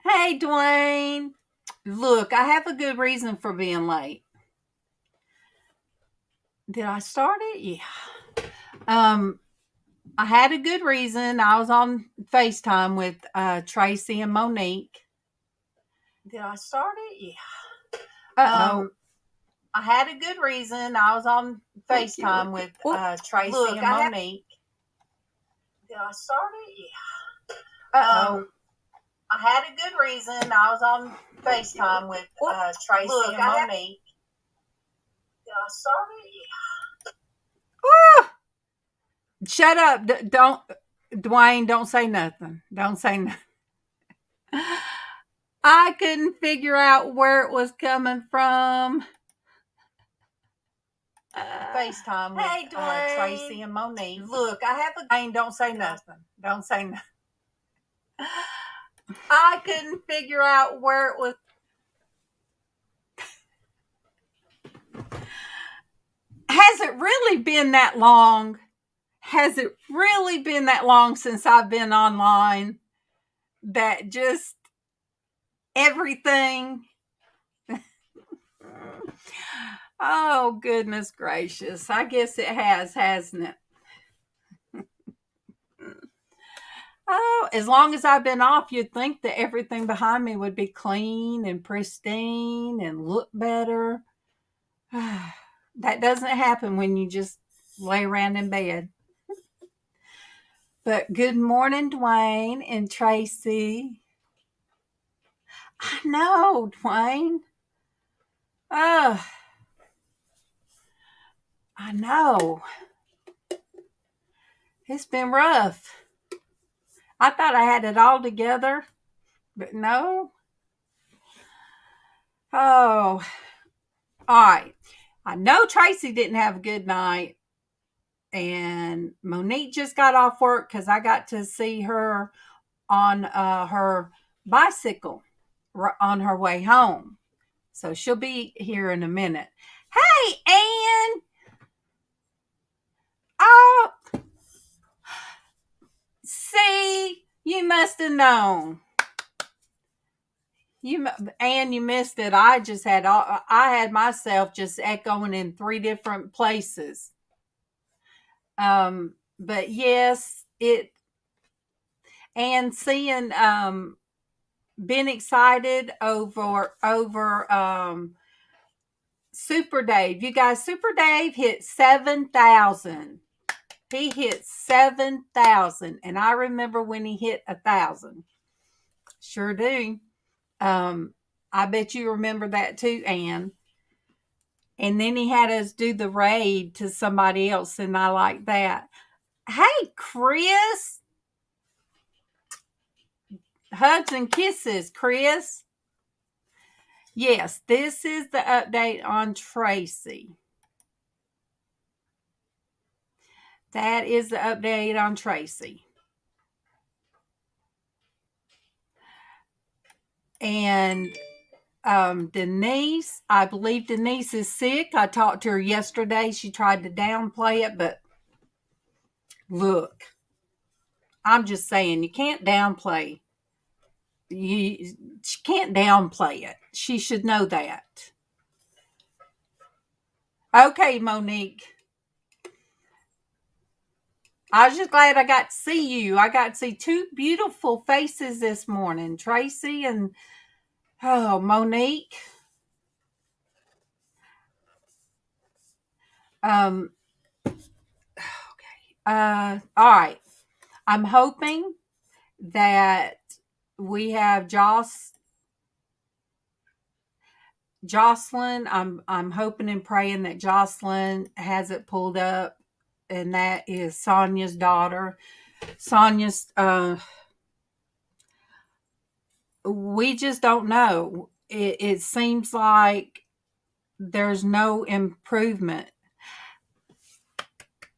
Hey, Dwayne. Look, I have a good reason for being late. Did I start it? Yeah. Um, I had a good reason. I was on FaceTime with Traci and Monique. Did I start it? Yeah. I had a good reason. I was on FaceTime with Traci and Monique. Did I start it? Yeah. I had a good reason. I was on FaceTime with Traci and Monique. Did I start it? Yeah. Shut up. Don't, Dwayne, don't say nothing. Don't say nothing. I couldn't figure out where it was coming from. FaceTime with Traci and Monique. Look, I have a... Dwayne, don't say nothing. Don't say nothing. I couldn't figure out where it was. Has it really been that long? Has it really been that long since I've been online that just everything? Oh, goodness gracious. I guess it has, hasn't it? Oh, as long as I've been off, you'd think that everything behind me would be clean and pristine and look better. That doesn't happen when you just lay around in bed. But good morning, Dwayne and Traci. I know, Dwayne. Oh, I know. It's been rough. I thought I had it all together, but no. Oh, all right. I know Traci didn't have a good night, and Monique just got off work because I got to see her on her bicycle on her way home. So she'll be here in a minute. Hey, Ann. Oh, see, you must have known. You missed it. I had myself just echoing in 3 different places. But yes, and seeing been excited over Super Dave. You guys, Super Dave hit 7,000. He hit 7,000, and I remember when he hit 1,000. Sure do. I bet you remember that too, Ann. And then he had us do the raid to somebody else, and I like that. Hey, Chris. Hugs and kisses, Chris. Yes, this is the update on Traci. That is the update on Traci. And Denise, I believe Denise is sick. I talked to her yesterday. She tried to downplay it, but look, I'm just saying, you can't downplay. She can't downplay it. She should know that. Okay, Monique. I was just glad I got to see you. I got to see 2 beautiful faces this morning, Traci and Monique. Okay. All right. I'm hoping that we have Jocelyn. I'm hoping and praying that Jocelyn has it pulled up, and that is Sonia's daughter. Sonia's. We just don't know. It seems like there's no improvement.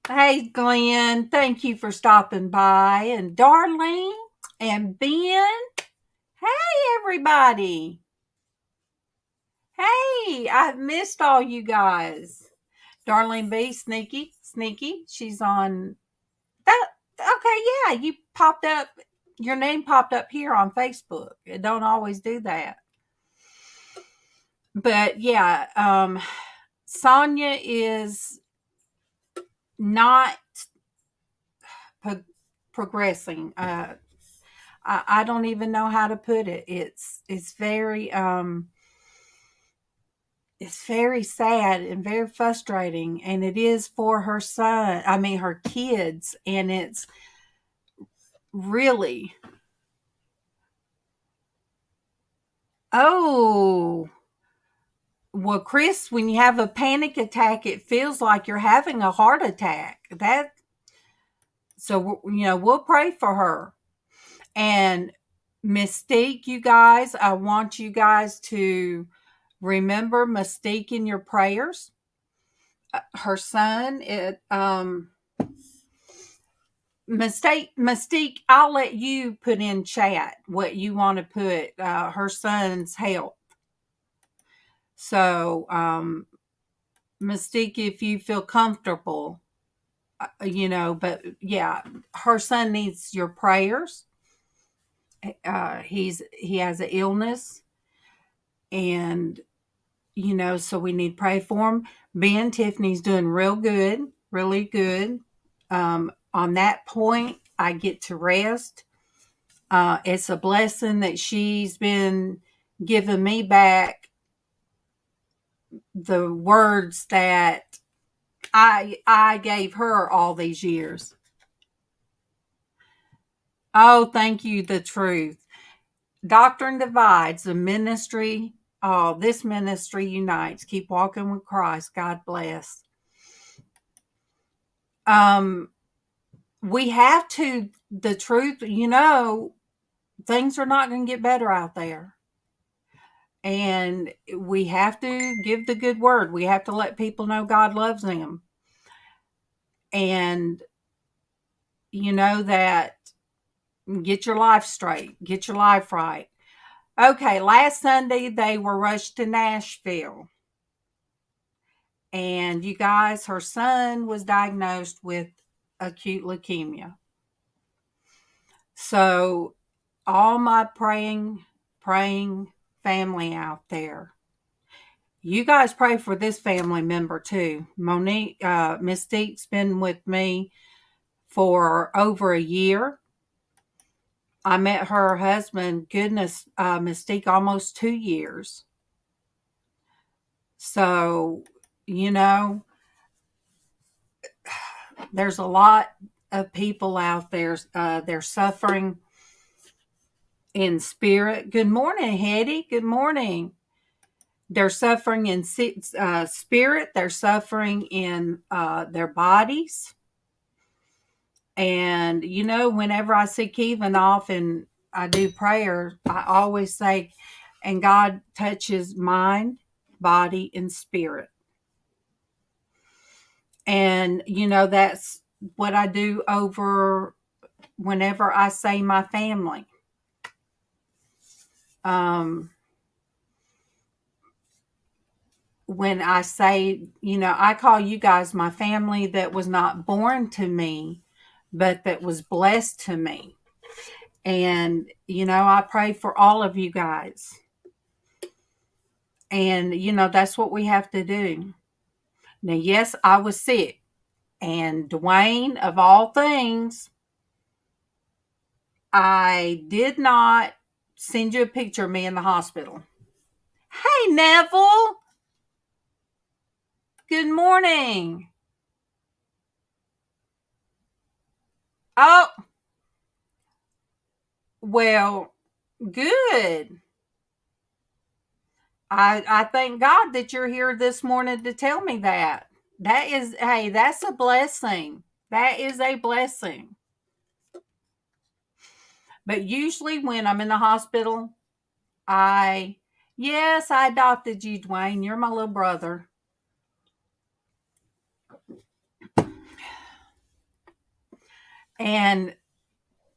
Hey, Glenn, thank you for stopping by. And Darlene and Ben. Hey, everybody. Hey, I've missed all you guys. Darlene B, sneaky. She's on that. Okay, yeah, you popped up your name popped up here on Facebook. It don't always do that. But yeah, Sonia is not progressing. I don't even know how to put it. It's very sad and very frustrating, and it is for her son. I mean, her kids, and it's really. Oh, well, Chris, when you have a panic attack, it feels like you're having a heart attack. So we'll pray for her. And Mystique, you guys, I want you guys to remember Mystique in your prayers. Her son, Mystique, I'll let you put in chat what you want to put, her son's health. So, Mystique, if you feel comfortable, but yeah, her son needs your prayers. He has an illness, and so we need to pray for him. Ben, Tiffany's doing real good, really good. On that point, I get to rest. It's a blessing that she's been giving me back the words that I gave her all these years. Oh, thank you, the truth. Doctrine divides, the ministry. Oh, this ministry unites. Keep walking with Christ. God bless. We have to, the truth, things are not going to get better out there. And we have to give the good word. We have to let people know God loves them. And that get your life straight, get your life right. Okay, last Sunday they were rushed to Nashville. And you guys, her son was diagnosed with acute leukemia. So all my praying family out there, you guys pray for this family member too. Mystique's been with me for over a year. I met her husband, Mystique, almost 2 years. So, there's a lot of people out there. They're suffering in spirit. Good morning, Hetty. Good morning. They're suffering in spirit. They're suffering in their bodies. And, whenever I see Kevin off and I do prayer, I always say, and God touches mind, body, and spirit. And, that's what I do over whenever I say my family. When I say, I call you guys my family that was not born to me, but that was blessed to me. And, I pray for all of you guys. And, that's what we have to do. Now, yes, I was sick. And Dwayne, of all things, I did not send you a picture of me in the hospital. Hey, Neville. Good morning. Oh, well, good. I thank God that you're here this morning to tell me that. That's a blessing. That is a blessing. But usually when I'm in the hospital, yes, I adopted you, Dwayne. You're my little brother. And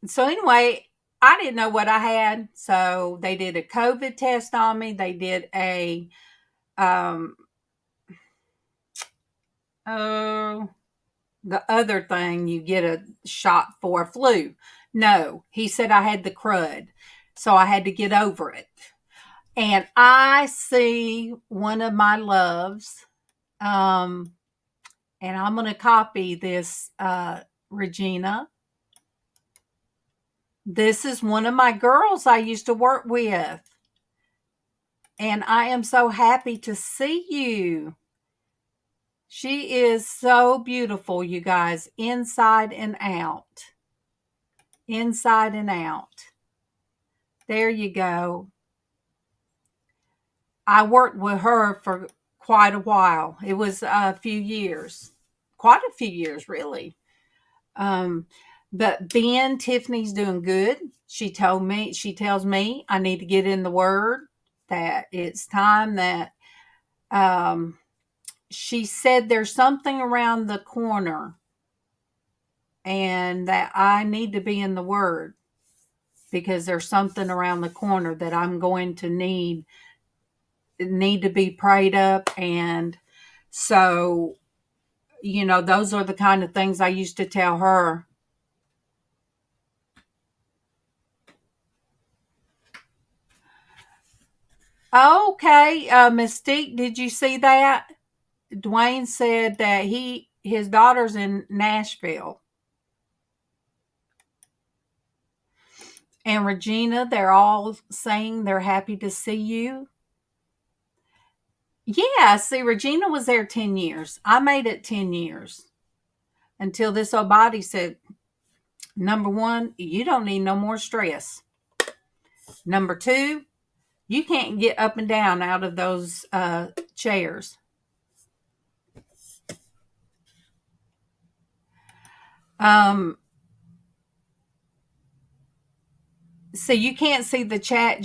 so anyway, I didn't know what I had. So they did a COVID test on me. They did a, the other thing you get a shot for flu. No, he said I had the crud, so I had to get over it. And I see one of my loves, and I'm going to copy this, Regina. This is one of my girls I used to work with. And I am so happy to see you. She is so beautiful, you guys, inside and out. Inside and out. There you go. I worked with her for quite a while. It was a few years. Quite a few years, really. But Tiffany's doing good. She tells me I need to get in the Word, that it's time that, she said there's something around the corner and that I need to be in the Word because there's something around the corner that I'm going to need to be prayed up. And so, those are the kind of things I used to tell her. Okay, Mystique, did you see that? Dwayne said that his daughter's in Nashville. And Regina, they're all saying they're happy to see you. Yeah, see, Regina was there 10 years. I made it 10 years until this old body said, number one, you don't need no more stress. Number two, you can't get up and down out of those chairs. So you can't see the chat,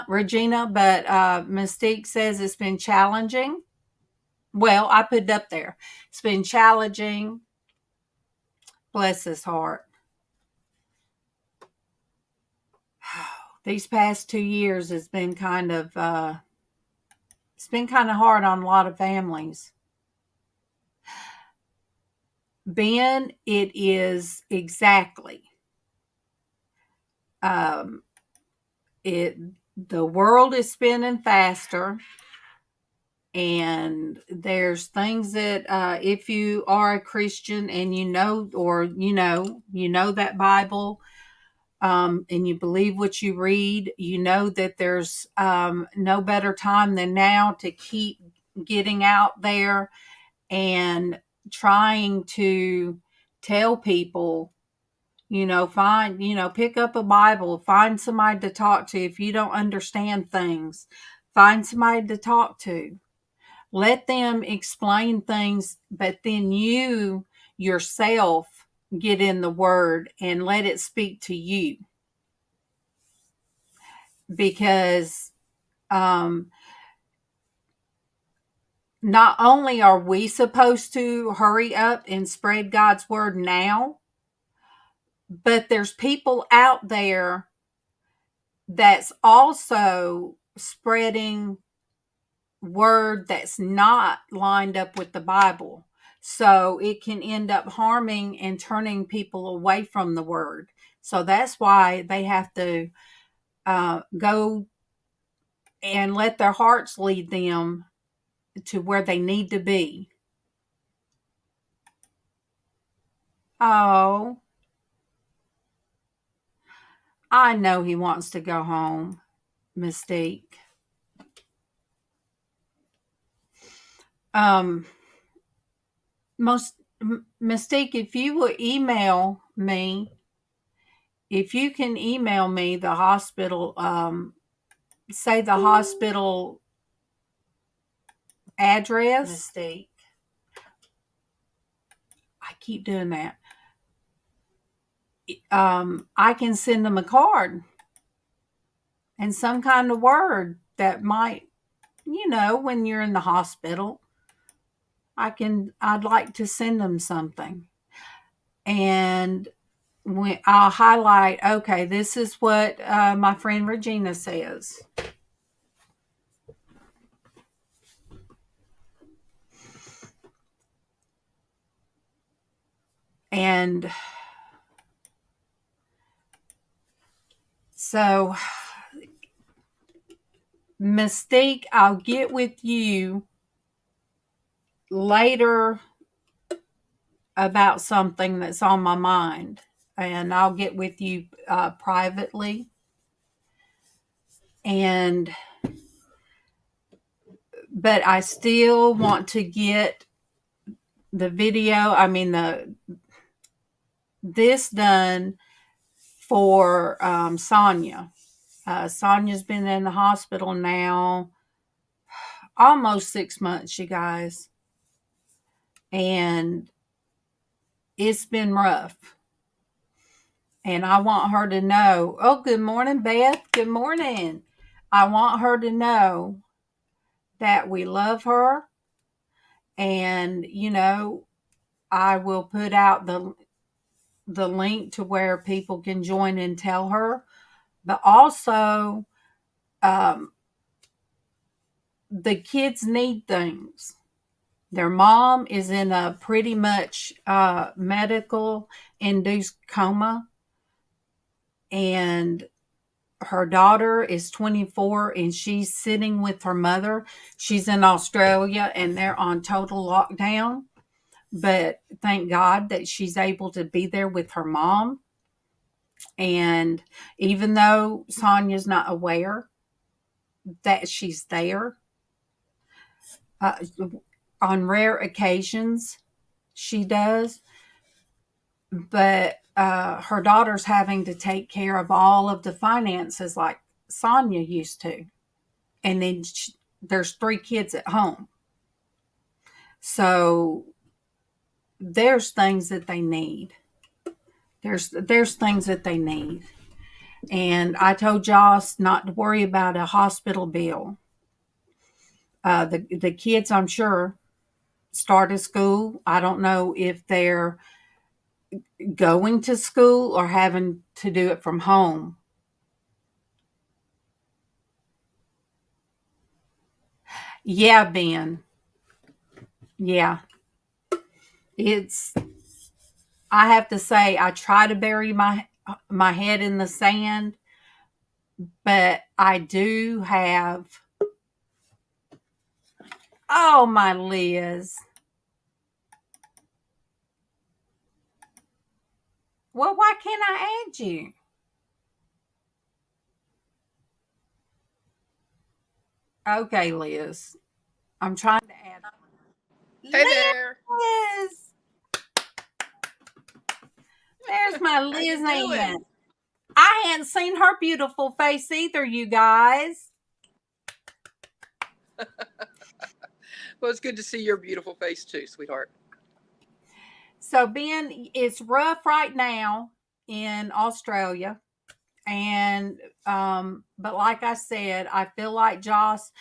Regina, but Mystique says it's been challenging. Well, I put it up there. It's been challenging. Bless his heart. These past 2 years has been kind of it's been kind of hard on a lot of families. Ben, it is exactly. The world is spinning faster, and there's things that if you are a Christian and you know that Bible, and you believe what you read, you know that there's no better time than now to keep getting out there and trying to tell people, pick up a Bible, find somebody to talk to. If you don't understand things, find somebody to talk to. Let them explain things, but then you yourself get in the Word and let it speak to you. Because not only are we supposed to hurry up and spread God's Word now, but there's people out there that's also spreading word that's not lined up with the Bible. So it can end up harming and turning people away from the Word. So that's why they have to go and let their hearts lead them to where they need to be. Oh, I know he wants to go home, Mystique. Mystique, if you will email me, if you can email me the hospital, say the hospital address. Mystique. I keep doing that. I can send them a card and some kind of word that might, when you're in the hospital, I'd like to send them something. And I'll highlight, okay, this is what my friend Regina says. And So, Mystique, I'll get with you later about something that's on my mind, and I'll get with you privately. But I still want to get the video, this done for Sonia. Sonia's been in the hospital now almost 6 months, you guys. And it's been rough. And I want her to know. Oh, good morning, Beth. Good morning. I want her to know that we love her. And, I will put out the link to where people can join and tell her. But also, the kids need things. Their mom is in a pretty much medical induced coma, and her daughter is 24 and she's sitting with her mother. She's in Australia and they're on total lockdown, but thank God that she's able to be there with her mom. And even though Sonia's not aware that she's there, on rare occasions she does, but her daughter's having to take care of all of the finances like Sonia used to. And then there's 3 kids at home. So there's things that they need. There's things that they need. And I told Joss not to worry about a hospital bill. The kids, I'm sure, started school. I don't know if they're going to school or having to do it from home. Yeah, Ben. Yeah. I have to say, I try to bury my head in the sand, but I do have. Oh, my Lizz. Well, why can't I add you? Okay, Lizz. I'm trying to add. Hey there. Lizz. There's my LizzAnn. I hadn't seen her beautiful face either, you guys. Well, it's good to see your beautiful face too, sweetheart. So, Ben, it's rough right now in Australia. And, but like I said, I feel like Joss,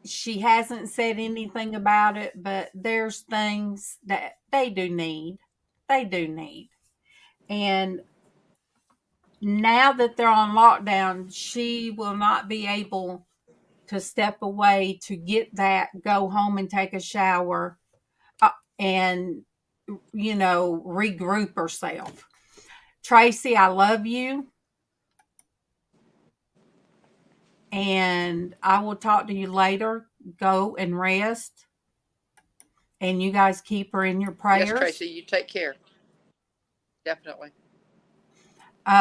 she hasn't said anything about it, but there's things that they do need. They do need. And now that they're on lockdown, she will not be able to step away to get that, go home and take a shower, and, regroup herself. Traci, I love you. And I will talk to you later. Go and rest. And you guys keep her in your prayers. Yes, Traci, you take care. Definitely.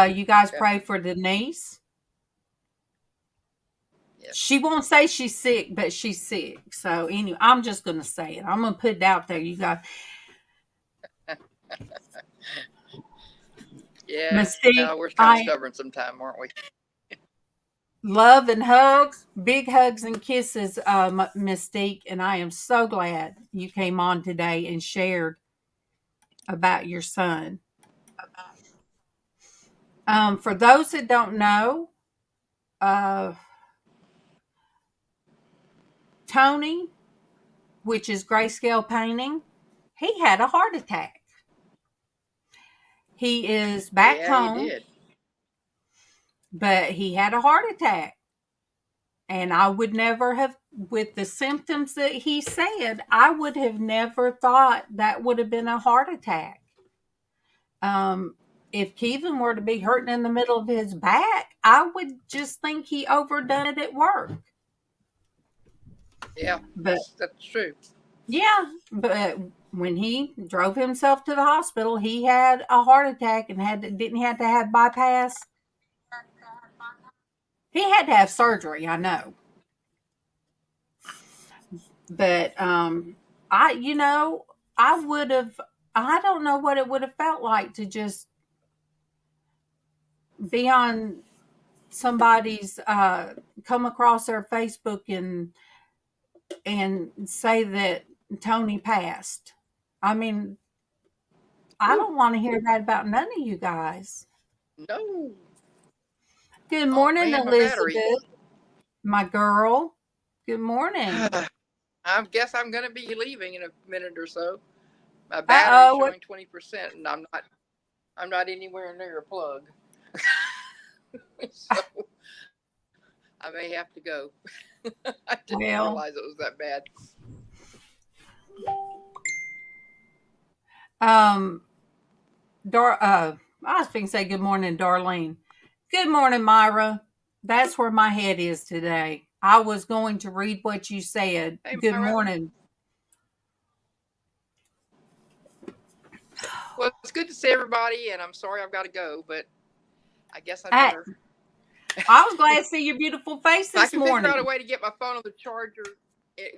You guys pray for Denise. Yes. She won't say she's sick, but she's sick. So anyway, I'm just going to say it. I'm going to put it out there. You guys. Yeah, Mystique, we're kind of stubborn sometime, aren't we? Love and hugs, big hugs and kisses, Mystique. And I am so glad you came on today and shared about your son. For those that don't know, Tony, which is grayscale painting, he had a heart attack. He is back home. He did. But he had a heart attack. And I would never have, with the symptoms that he said, I would have never thought that would have been a heart attack. if Kevin were to be hurting in the middle of his back, I would just think he overdone it at work. Yeah, But that's true. yeah, but when he drove himself to the hospital, he had a heart attack and didn't he have to have bypass? He had to have surgery, I know. But I would have I don't know what it would have felt like to just be on somebody's come across their Facebook and say that Tony passed. I mean, I Ooh, don't want to hear that about none of you guys. no. Good Oh morning, man, my battery. Elizabeth, my girl. Good morning. I guess I'm gonna be leaving in a minute or so. My Uh battery's oh. showing 20%, and I'm not anywhere near a plug. So I may have to go. I didn't Well, realize it was that bad. um, I was going to say good morning, Darlene. Good morning, Myra. That's where my head is today. I was going to read what you said. Hey, Good Myra. morning. Well, it's good to see everybody, and I'm sorry I've got to go, but I guess I I, better. I was glad to see your beautiful face I this can figure out a morning. way to get my phone on the charger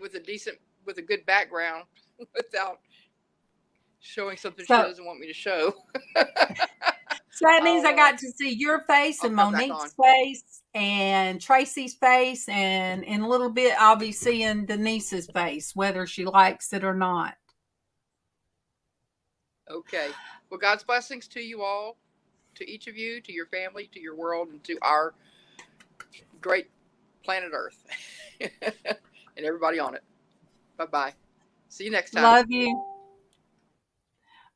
with a good background without showing something she So, doesn't want me to show. so that means I got to see your face I'll and come back on. Monique's face and Traci's face, and in a little bit I'll be seeing Denise's face, whether she likes it or not. Okay. Well, God's blessings to you all, to each of you, to your family, to your world, and to our great planet Earth and everybody on it. Bye bye. See you next time. Love you.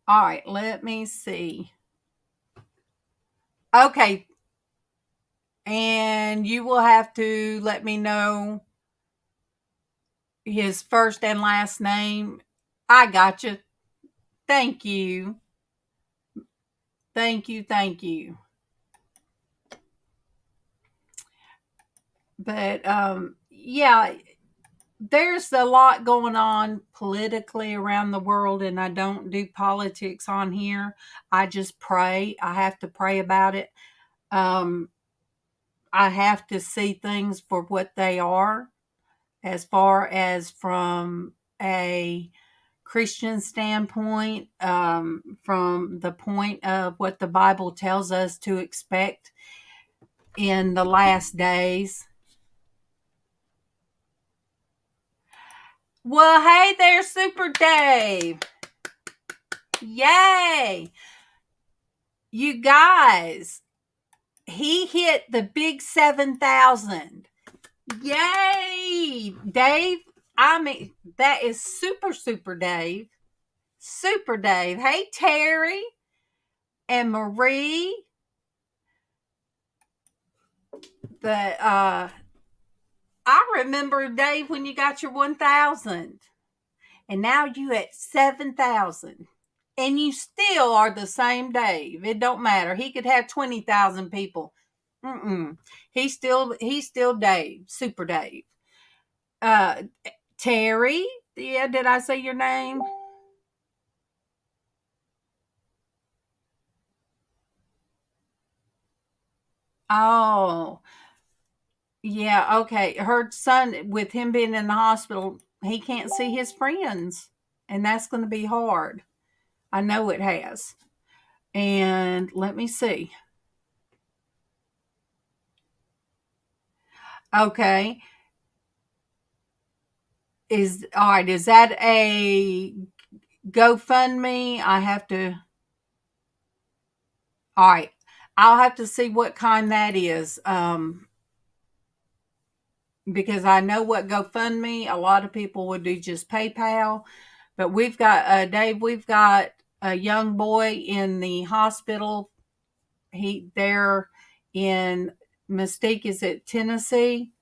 All right, let me see. Okay, and you will have to let me know his first and last name. I got you. Thank you. Thank you. Thank you. But yeah, there's a lot going on politically around the world, and I don't do politics on here. I just pray. I have to pray about it. Um, I have to see things for what they are, as far as from a Christian standpoint, from the point of what the Bible tells us to expect in the last days. Well, hey there, Super Dave. Yay. You guys, he hit the big 7,000. Yay, Dave. I mean, that is super, super Dave. Super Dave. Hey, Terry and Marie. But I remember, Dave, when you got your 1,000. And now you at 7,000. And you still are the same Dave. It don't matter. He could have 20,000 people. He's still Dave, Super Dave. Terry, yeah, did I say your name? Oh, yeah, okay. Her son, with him being in the hospital, he can't see his friends, and that's going to be hard. I know it has. And let me see. Okay. Is all right. Is that a GoFundMe? I have to. All right. I'll have to see what kind that is. Because I know what GoFundMe. A lot of people would do just PayPal, but we've got Dave. We've got a young boy in the hospital. They're in Mystique. Is it Tennessee?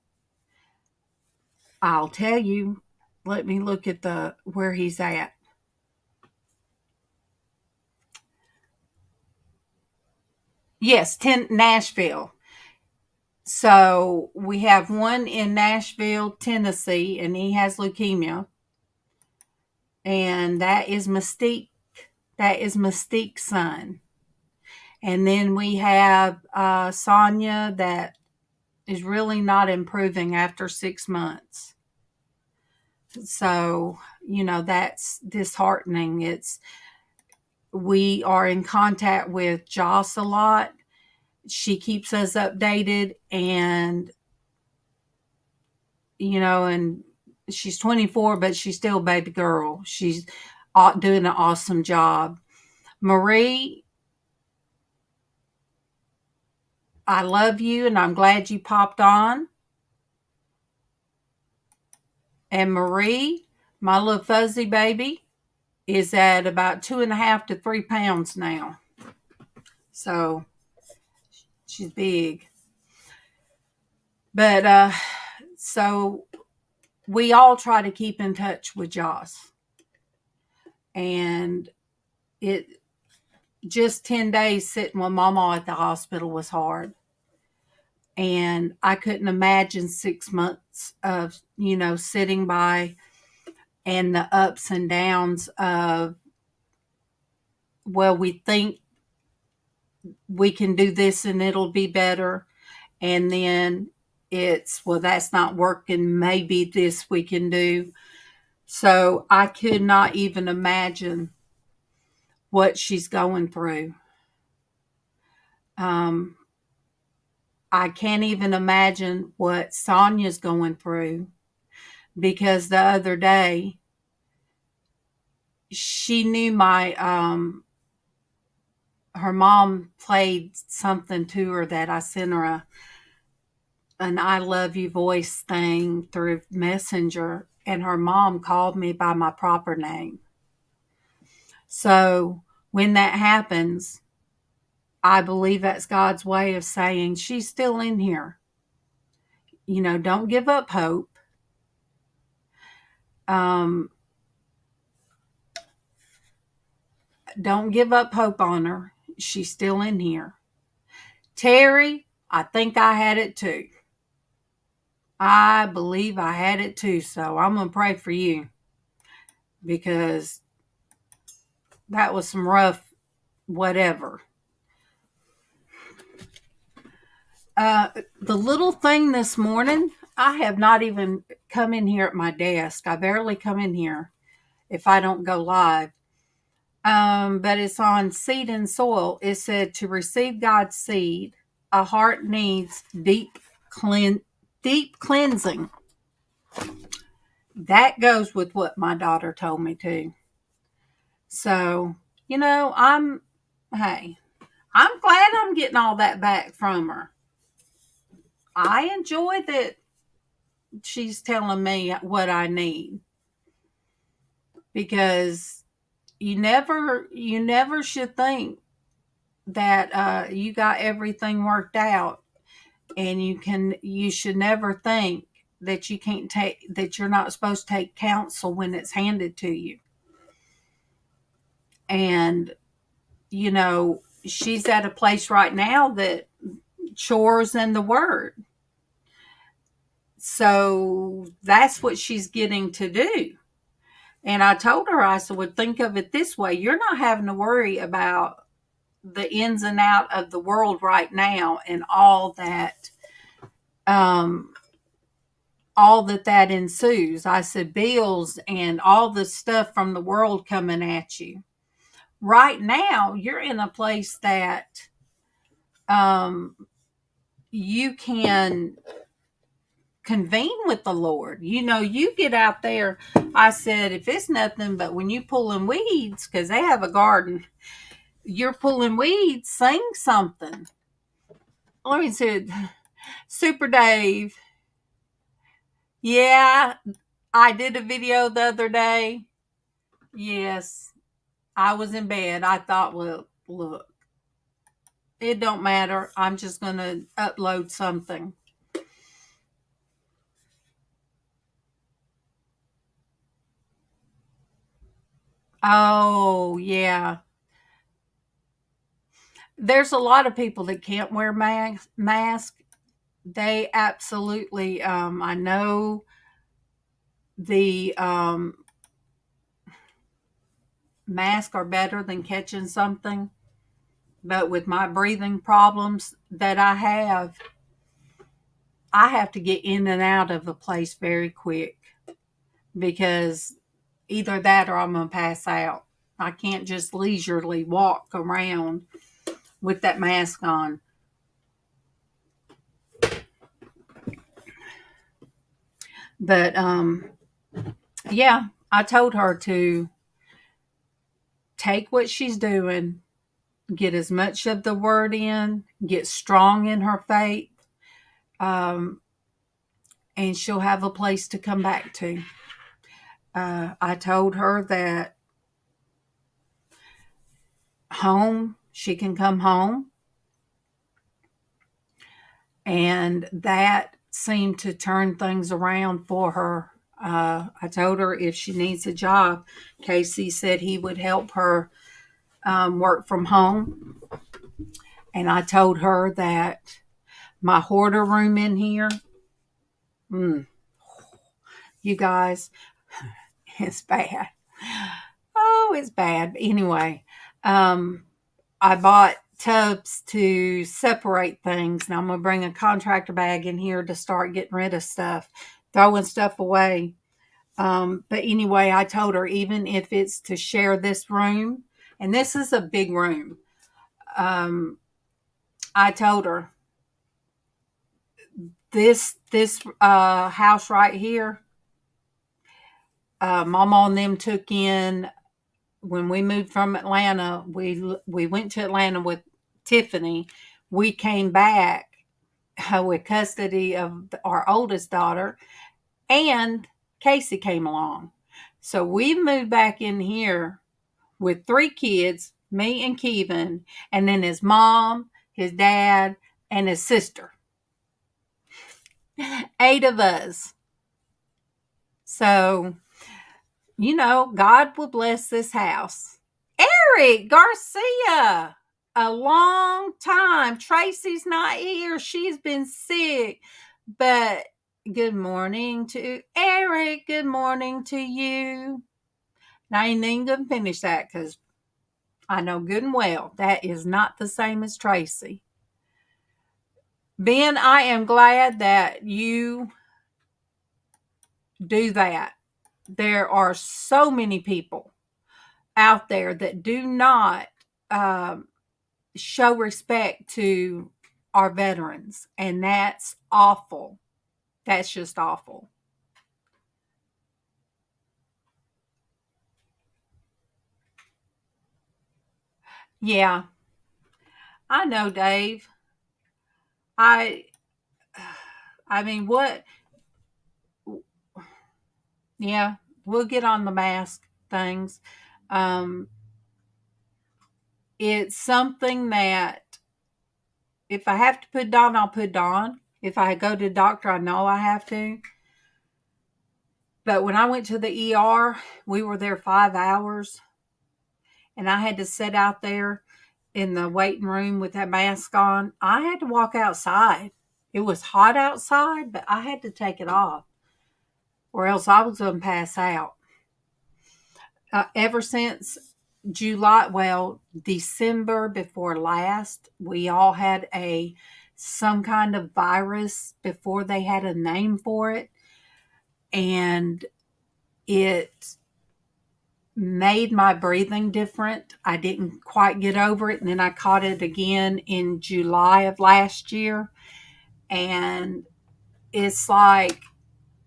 I'll tell you. Let me look at where he's at. Yes, Nashville. So we have one in Nashville, Tennessee, and he has leukemia. And that is Mystique. That is Mystique's son. And then we have Sonia that is really not improving after 6 months. So, that's disheartening. We are in contact with Joss a lot. She keeps us updated, and and she's 24, but she's still a baby girl. She's doing an awesome job. Marie, I love you, and I'm glad you popped on. And Marie, my little fuzzy baby, is at about 2.5 to 3 pounds now. So she's big. But so we all try to keep in touch with Joss. And it just 10 days sitting with MawMaw at the hospital was hard. And I couldn't imagine 6 months of, sitting by, and the ups and downs of, well, we think we can do this and it'll be better. And then it's, well, that's not working. Maybe this we can do. So I could not even imagine what she's going through. I can't even imagine what Sonia's going through, because the other day she knew her mom played something to her that I sent her an I love you voice thing through Messenger, and her mom called me by my proper name. So when that happens, I believe that's God's way of saying she's still in here. Don't give up hope. Don't give up hope on her. She's still in here. Terry, I think I had it too. I believe I had it too. So I'm going to pray for you, because that was some rough whatever. The little thing this morning, I have not even come in here at my desk. I barely come in here if I don't go live. But it's on Seed and Soil. It said, to receive God's seed, a heart needs deep cleansing. That goes with what my daughter told me too. So, I'm glad I'm getting all that back from her. I enjoy that she's telling me what I need, because you never should think that you got everything worked out, and you should never think that you're not supposed to take counsel when it's handed to you. And she's at a place right now that chores and the word. So that's what she's getting to do. And I told her, I said, well, think of it this way. You're not having to worry about the ins and out of the world right now, and all that ensues. I said, bills and all the stuff from the world coming at you. Right now, you're in a place that you can convene with the Lord. You get out there. I said, if it's nothing but when you pulling weeds, because they have a garden, you're pulling weeds, sing something. Let me see. Super Dave. Yeah, I did a video the other day. Yes, I was in bed. I thought, well, look, it don't matter. I'm just going to upload something. Oh, yeah. there's a lot of people that can't wear masks. They absolutely, I know the masks are better than catching something, but with my breathing problems that I have to get in and out of a place very quick, because either that or I'm going to pass out. I can't just leisurely walk around with that mask on. But yeah, I told her to take what she's doing, get as much of the word in, get strong in her faith, and she'll have a place to come back to. I told her that home, she can come home, and that seemed to turn things around for her. I told her if she needs a job, Casey said he would help her work from home. And I told her that my hoarder room in here, you guys, it's bad. Oh, it's bad. Anyway, I bought tubs to separate things, and I'm going to bring a contractor bag in here to start getting rid of stuff, throwing stuff away. But anyway, I told her, even if it's to share this room, and this is a big room, I told her, this house right here, MawMaw and them took in, when we moved from Atlanta, we went to Atlanta with Tiffany. We came back with custody of our oldest daughter, and Casey came along. So we moved back in here with 3 kids, me and Kevin, and then his mom, his dad, and his sister. 8 of us. So, God will bless this house. Eric Garcia, a long time. Traci's not here. She's been sick. But good morning to Eric. Good morning to you. Now, I ain't even going to finish that because I know good and well that is not the same as Traci. Ben, I am glad that you do that. There are so many people out there that do not show respect to our veterans, and that's awful. That's just awful. Yeah, I know, Dave. I mean, what? Yeah, we'll get on the mask things. It's something that if I have to put it on, I'll put it on. If I go to the doctor, I know I have to. But when I went to the ER, we were there 5 hours, and I had to sit out there in the waiting room with that mask on. I had to walk outside. It was hot outside, but I had to take it off, or else I was going to pass out. Ever since December before last, we all had some kind of virus before they had a name for it. And it made my breathing different. I didn't quite get over it. And then I caught it again in July of last year. And it's like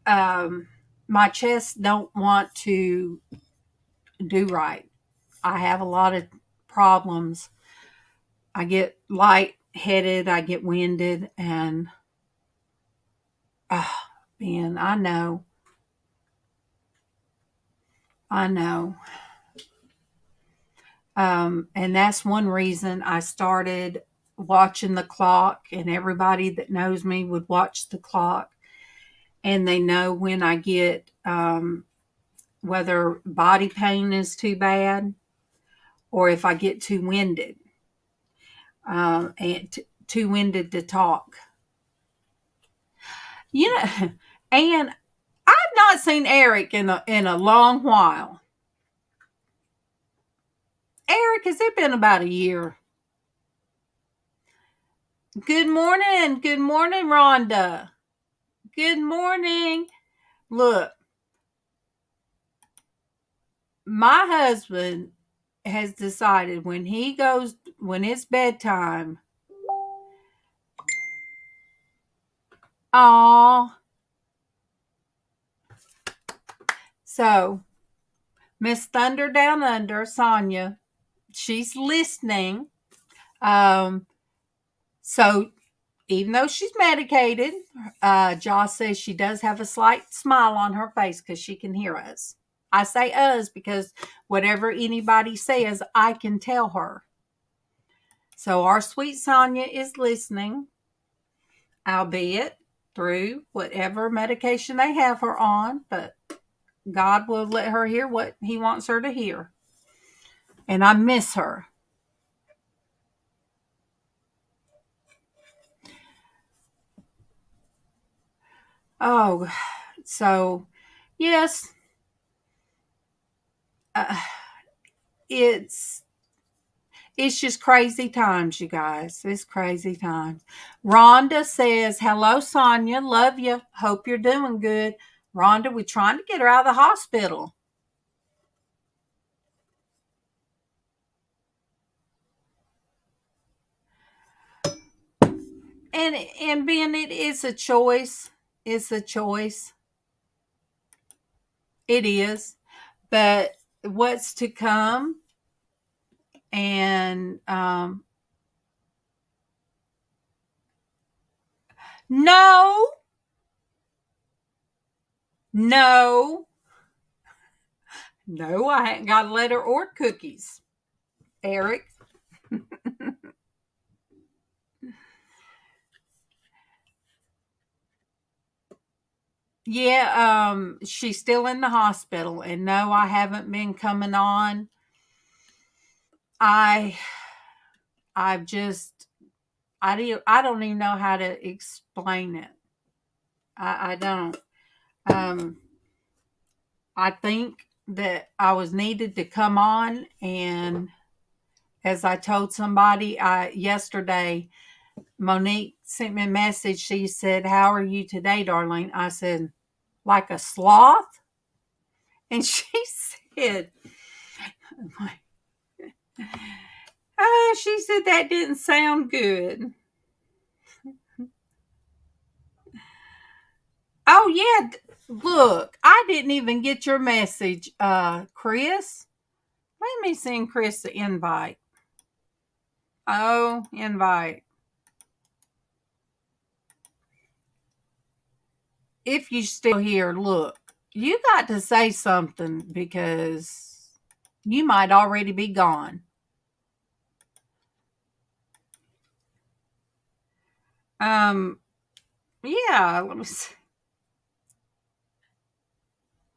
my chest don't want to do right. I have a lot of problems. I get lightheaded, I get winded, and man, I know. And that's one reason I started watching the clock, and everybody that knows me would watch the clock, and they know when I get whether body pain is too bad or if I get too winded. and too-winded to talk. And I've not seen Eric in a long while. Eric, has it been about a year? Good morning, Rhonda. Good morning. Look, my husband has decided when it's bedtime. So Miss Thunder Down Under, Sonia, she's listening. So even though she's medicated, Joss says she does have a slight smile on her face because she can hear us. I say us because whatever anybody says, I can tell her. So our sweet Sonia is listening, albeit through whatever medication they have her on, but God will let her hear what he wants her to hear. And I miss her. Oh, so yes, it's just crazy times, you guys. It's crazy times. Rhonda says, hello, Sonia. Love you. Hope you're doing good. Rhonda, we're trying to get her out of the hospital. And Ben, it is a choice. It's a choice. It is. But what's to come? And no, I hadn't got a letter or cookies, Eric. Yeah, she's still in the hospital, and no, I haven't been coming on. I don't even know how to explain it. I don't. I think that I was needed to come on, and as I told somebody yesterday, Monique sent me a message. She said, "How are you today, Darlene?" I said, "Like a sloth." And she said, she said that didn't sound good. Oh, yeah. Look, I didn't even get your message, Chris. Let me send Chris the invite. Oh, invite. If you're still here, look, you got to say something because you might already be gone. Yeah, let me see.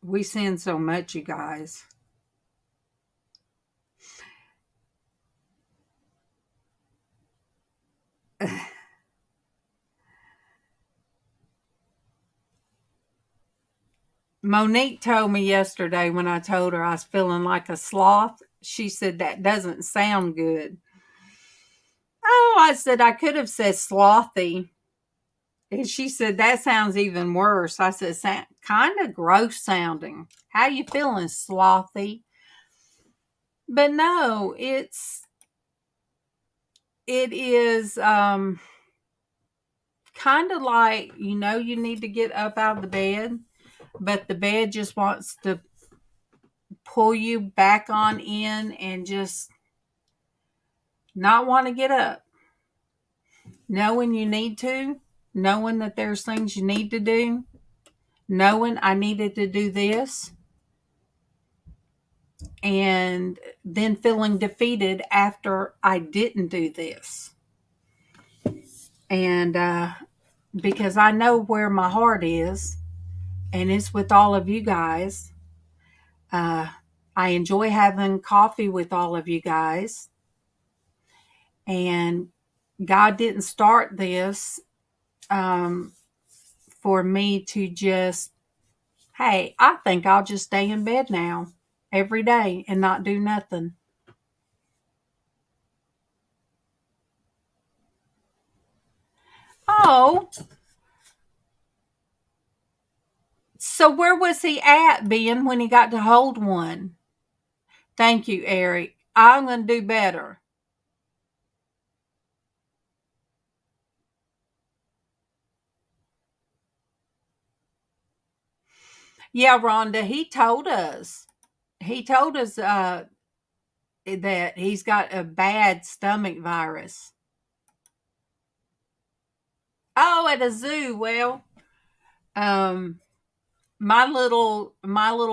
We send so much, you guys. Monique told me yesterday when I told her I was feeling like a sloth, she said that doesn't sound good. Oh, I said I could have said slothy. And she said that sounds even worse. I said, kind of gross sounding. How you feeling, slothy? But no, it is kind of like, you need to get up out of the bed, but the bed just wants to pull you back on in and just not want to get up. Knowing you need to, knowing that there's things you need to do, knowing I needed to do this, and then feeling defeated after I didn't do this. And because I know where my heart is, and it's with all of you guys. I enjoy having coffee with all of you guys. And God didn't start this for me to just, hey, I think I'll just stay in bed now every day and not do nothing. Oh, so where was he at, Ben, when he got to hold one? Thank you, Eric. I'm going to do better. Yeah, Rhonda, he told us. He told us that he's got a bad stomach virus. Oh, at a zoo. Well, um, my little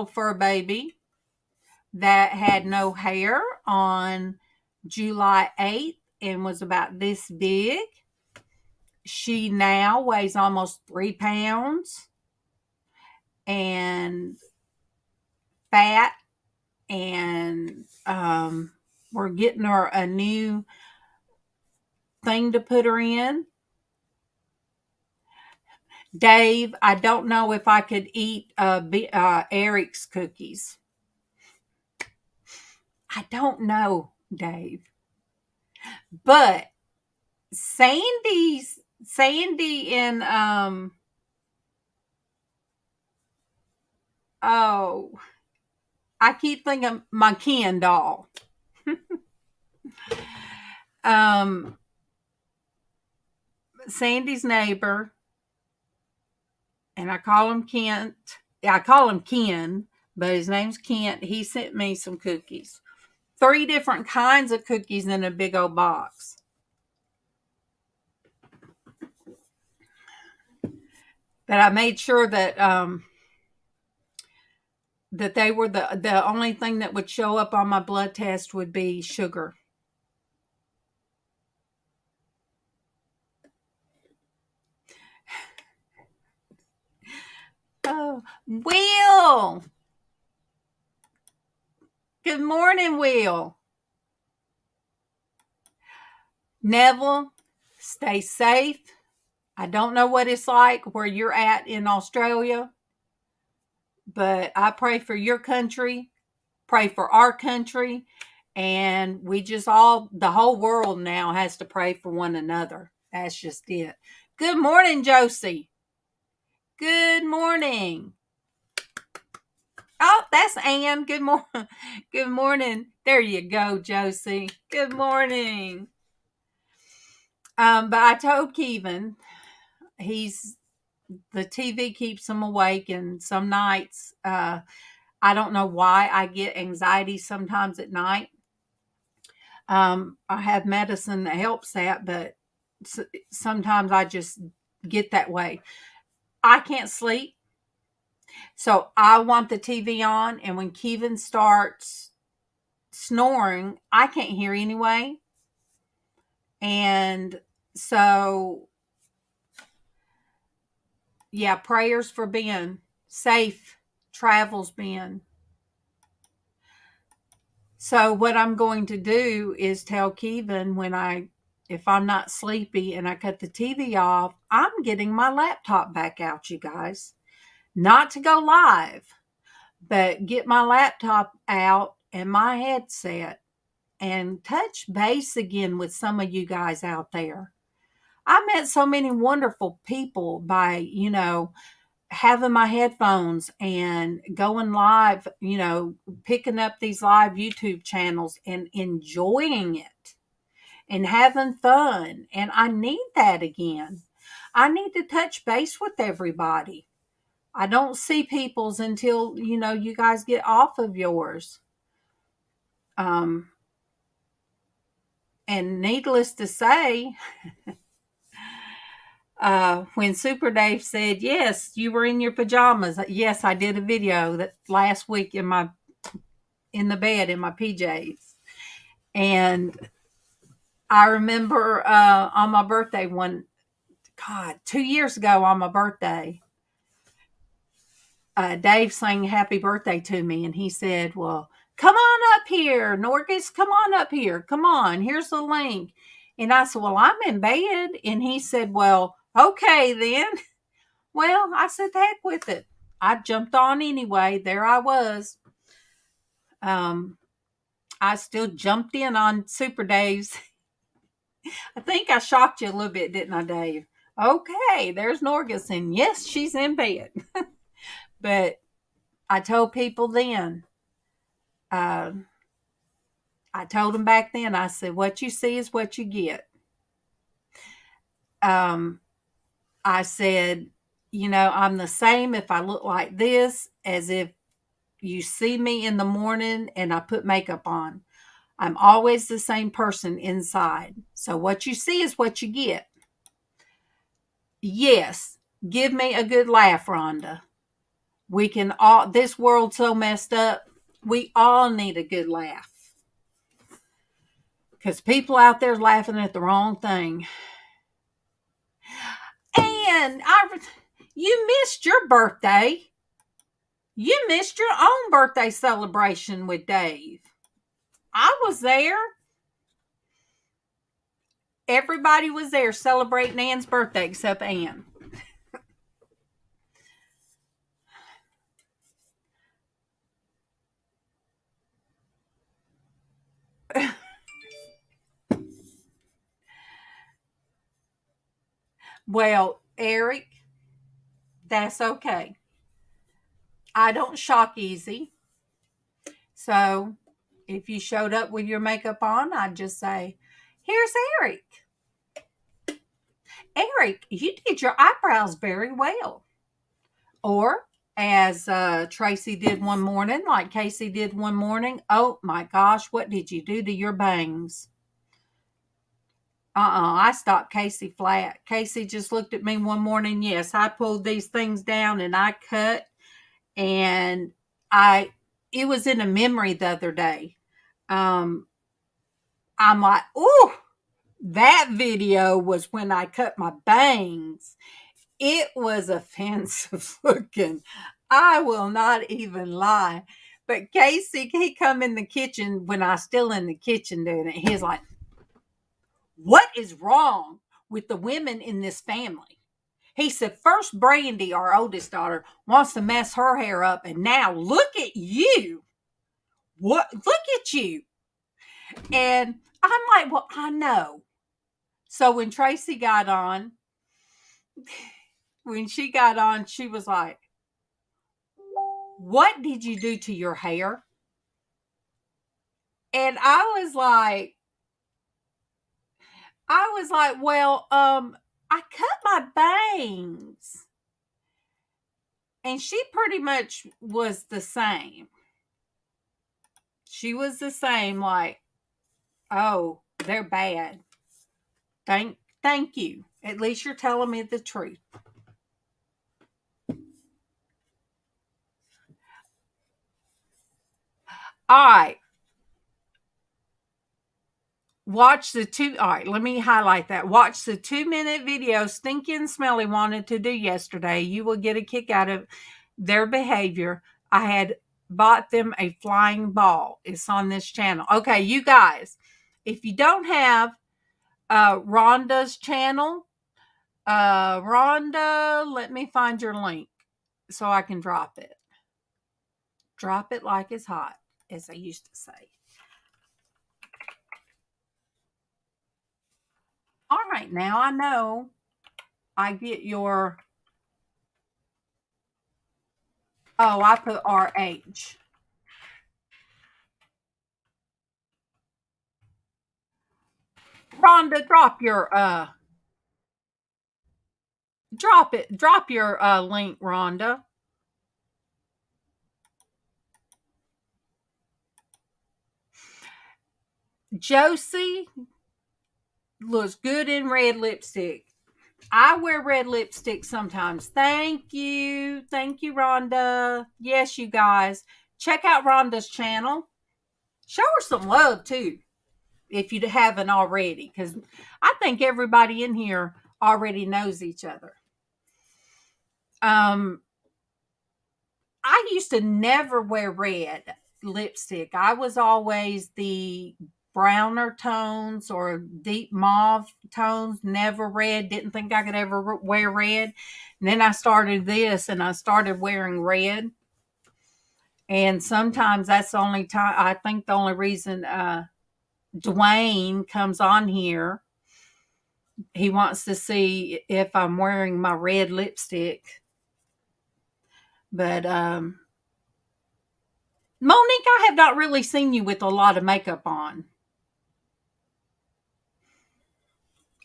fur baby that had no hair on July 8th and was about this big. She now weighs almost 3 pounds and fat, and we're getting her a new thing to put her in. Dave, I don't know if I could eat Eric's cookies. I don't know, Dave. But Sandy and oh, I keep thinking my Ken doll. Sandy's neighbor, and I call him Kent. I call him Ken, but his name's Kent. He sent me some cookies. 3 different kinds of cookies in a big old box. But I made sure that that they were the only thing that would show up on my blood test would be sugar. Oh, Will. Good morning, Will. Neville, stay safe. I don't know what it's like where you're at in Australia, but I pray for your country, pray for our country, and we just the whole world now has to pray for one another. That's just it. Good morning, Josie. Good morning. Oh, that's Ann. Good morning. Good morning. There you go, Josie. Good morning. But I told Kevin, the TV keeps him awake, and some nights, I don't know why I get anxiety sometimes at night. I have medicine that helps that, but sometimes I just get that way. I can't sleep, so I want the TV on, and when Kevin starts snoring, I can't hear anyway. And so, yeah, prayers for Ben. Safe travels, Ben. So what I'm going to do is tell Kevin if I'm not sleepy and I cut the TV off, I'm getting my laptop back out, you guys. Not to go live, but get my laptop out and my headset and touch base again with some of you guys out there. I met so many wonderful people by, having my headphones and going live, picking up these live YouTube channels and enjoying it and having fun. And I need that again. I need to touch base with everybody. I don't see people's until, you guys get off of yours. And needless to say, when Super Dave said, yes, you were in your pajamas. Yes, I did a video that last week in the bed in my PJs. And I remember on my birthday 2 years ago on my birthday, Dave sang happy birthday to me. And he said, well, come on up here, Norgus, come on up here. Come on, here's the link. And I said, well, I'm in bed. And he said, well, okay then. Well, I said, heck with it. I jumped on anyway. There I was. I still jumped in on Super Dave's. I think I shocked you a little bit, didn't I, Dave? Okay, there's Norgus, and yes, she's in bed. But I told people then, uh, I told them back then, I said, what you see is what you get. I said, I'm the same if I look like this as if you see me in the morning and I put makeup on. I'm always the same person inside. So what you see is what you get. Yes, give me a good laugh, Rhonda. We can all, this world's so messed up, we all need a good laugh. Because people out there laughing at the wrong thing. And you missed your birthday. You missed your own birthday celebration with Dave. I was there. Everybody was there celebrating Ann's birthday except Ann. Well, Eric, that's okay. I don't shock easy. So if you showed up with your makeup on, I'd just say, here's Eric. Eric, you did your eyebrows very well. Or as Traci did one morning, like Casey did one morning, oh my gosh, what did you do to your bangs? I stopped Casey flat. Casey just looked at me one morning. Yes, I pulled these things down and I cut, and it was in a memory the other day. I'm like, oh, that video was when I cut my bangs. It was offensive looking. I will not even lie. But Casey, he come in the kitchen when I was still in the kitchen doing it. He's like, what is wrong with the women in this family? He said, first Brandy, our oldest daughter, wants to mess her hair up. And now look at you. What? Look at you. And I'm like, well, I know. So when Traci got on, she was like, what did you do to your hair? And I was like, well, I cut my bangs. And she pretty much was the same. She was the same, like, oh, they're bad. Thank you. At least you're telling me the truth. All right. All right, let me highlight that. Watch the 2-minute video Stinky and Smelly wanted to do yesterday. You will get a kick out of their behavior. I had bought them a flying ball. It's on this channel. Okay, you guys, if you don't have Rhonda's channel, Rhonda, let me find your link so I can drop it. Drop it like it's hot, as I used to say. All right, now I know I get your... Oh, I put RH. Rhonda, drop your link, Rhonda. Josie looks good in red lipstick. I wear red lipstick sometimes. Thank you, Rhonda. Yes, you guys, check out Rhonda's channel. Show her some love too, if you haven't already, because I think everybody in here already knows each other. I used to never wear red lipstick. I was always the browner tones or deep mauve tones. Never red. Didn't think I could ever wear red. And then I started this and I started wearing red. And sometimes that's the only time, I think the only reason Dwayne comes on here, he wants to see if I'm wearing my red lipstick. But Monique, I have not really seen you with a lot of makeup on.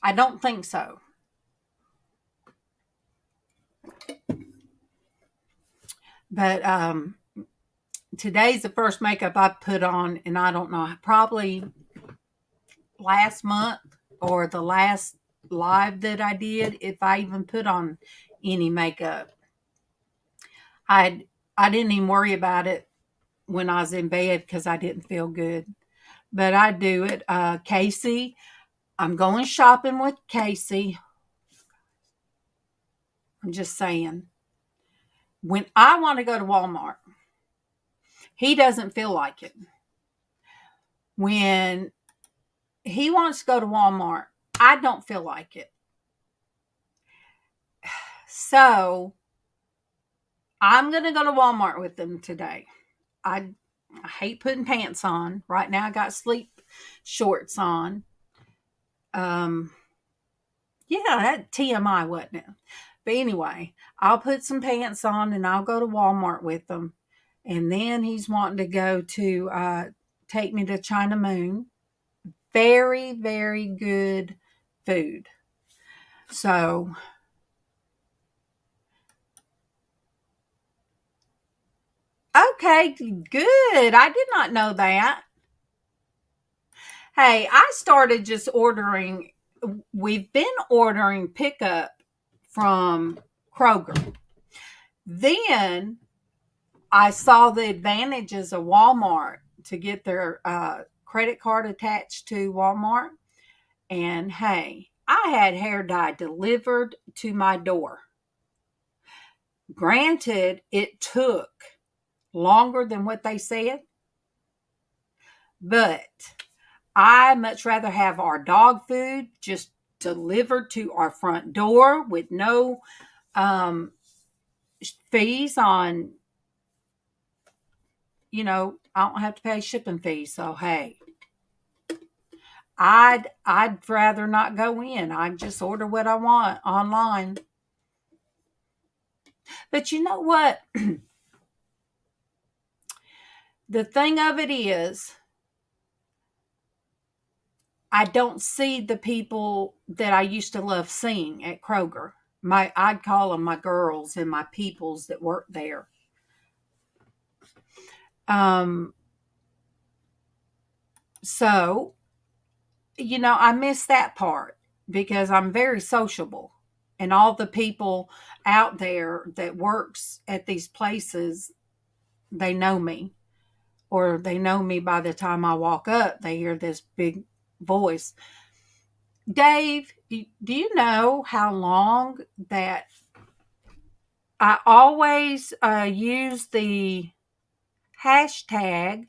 I don't think so. But today's the first makeup I put on, and I don't know, probably last month or the last live that I did, if I even put on any makeup. I didn't even worry about it when I was in bed because I didn't feel good. But I do it. Casey, I'm going shopping with Casey. I'm just saying. When I want to go to Walmart, he doesn't feel like it. When he wants to go to Walmart, I don't feel like it. So I'm going to go to Walmart with them today. I hate putting pants on. Right now I got sleep shorts on. Yeah, that TMI, wasn't it? But anyway, I'll put some pants on and I'll go to Walmart with them. And then he's wanting to go to take me to China Moon. Very, very good food. So okay, good. I did not know that. Hey, I started just ordering. We've been ordering pickup from Kroger. Then I saw the advantages of Walmart to get their credit card attached to Walmart. And hey, I had hair dye delivered to my door. Granted, it took longer than what they said, but I much rather have our dog food just delivered to our front door with no fees on, I don't have to pay shipping fees. So, hey, I'd rather not go in. I just order what I want online. But you know what? The thing of it is, I don't see the people that I used to love seeing at Kroger. I'd call them my girls and my peoples that work there. So, I miss that part because I'm very sociable, and all the people out there that works at these places, they know me, or they know me by the time I walk up, they hear this big voice. Dave, do you know how long that I always use the hashtag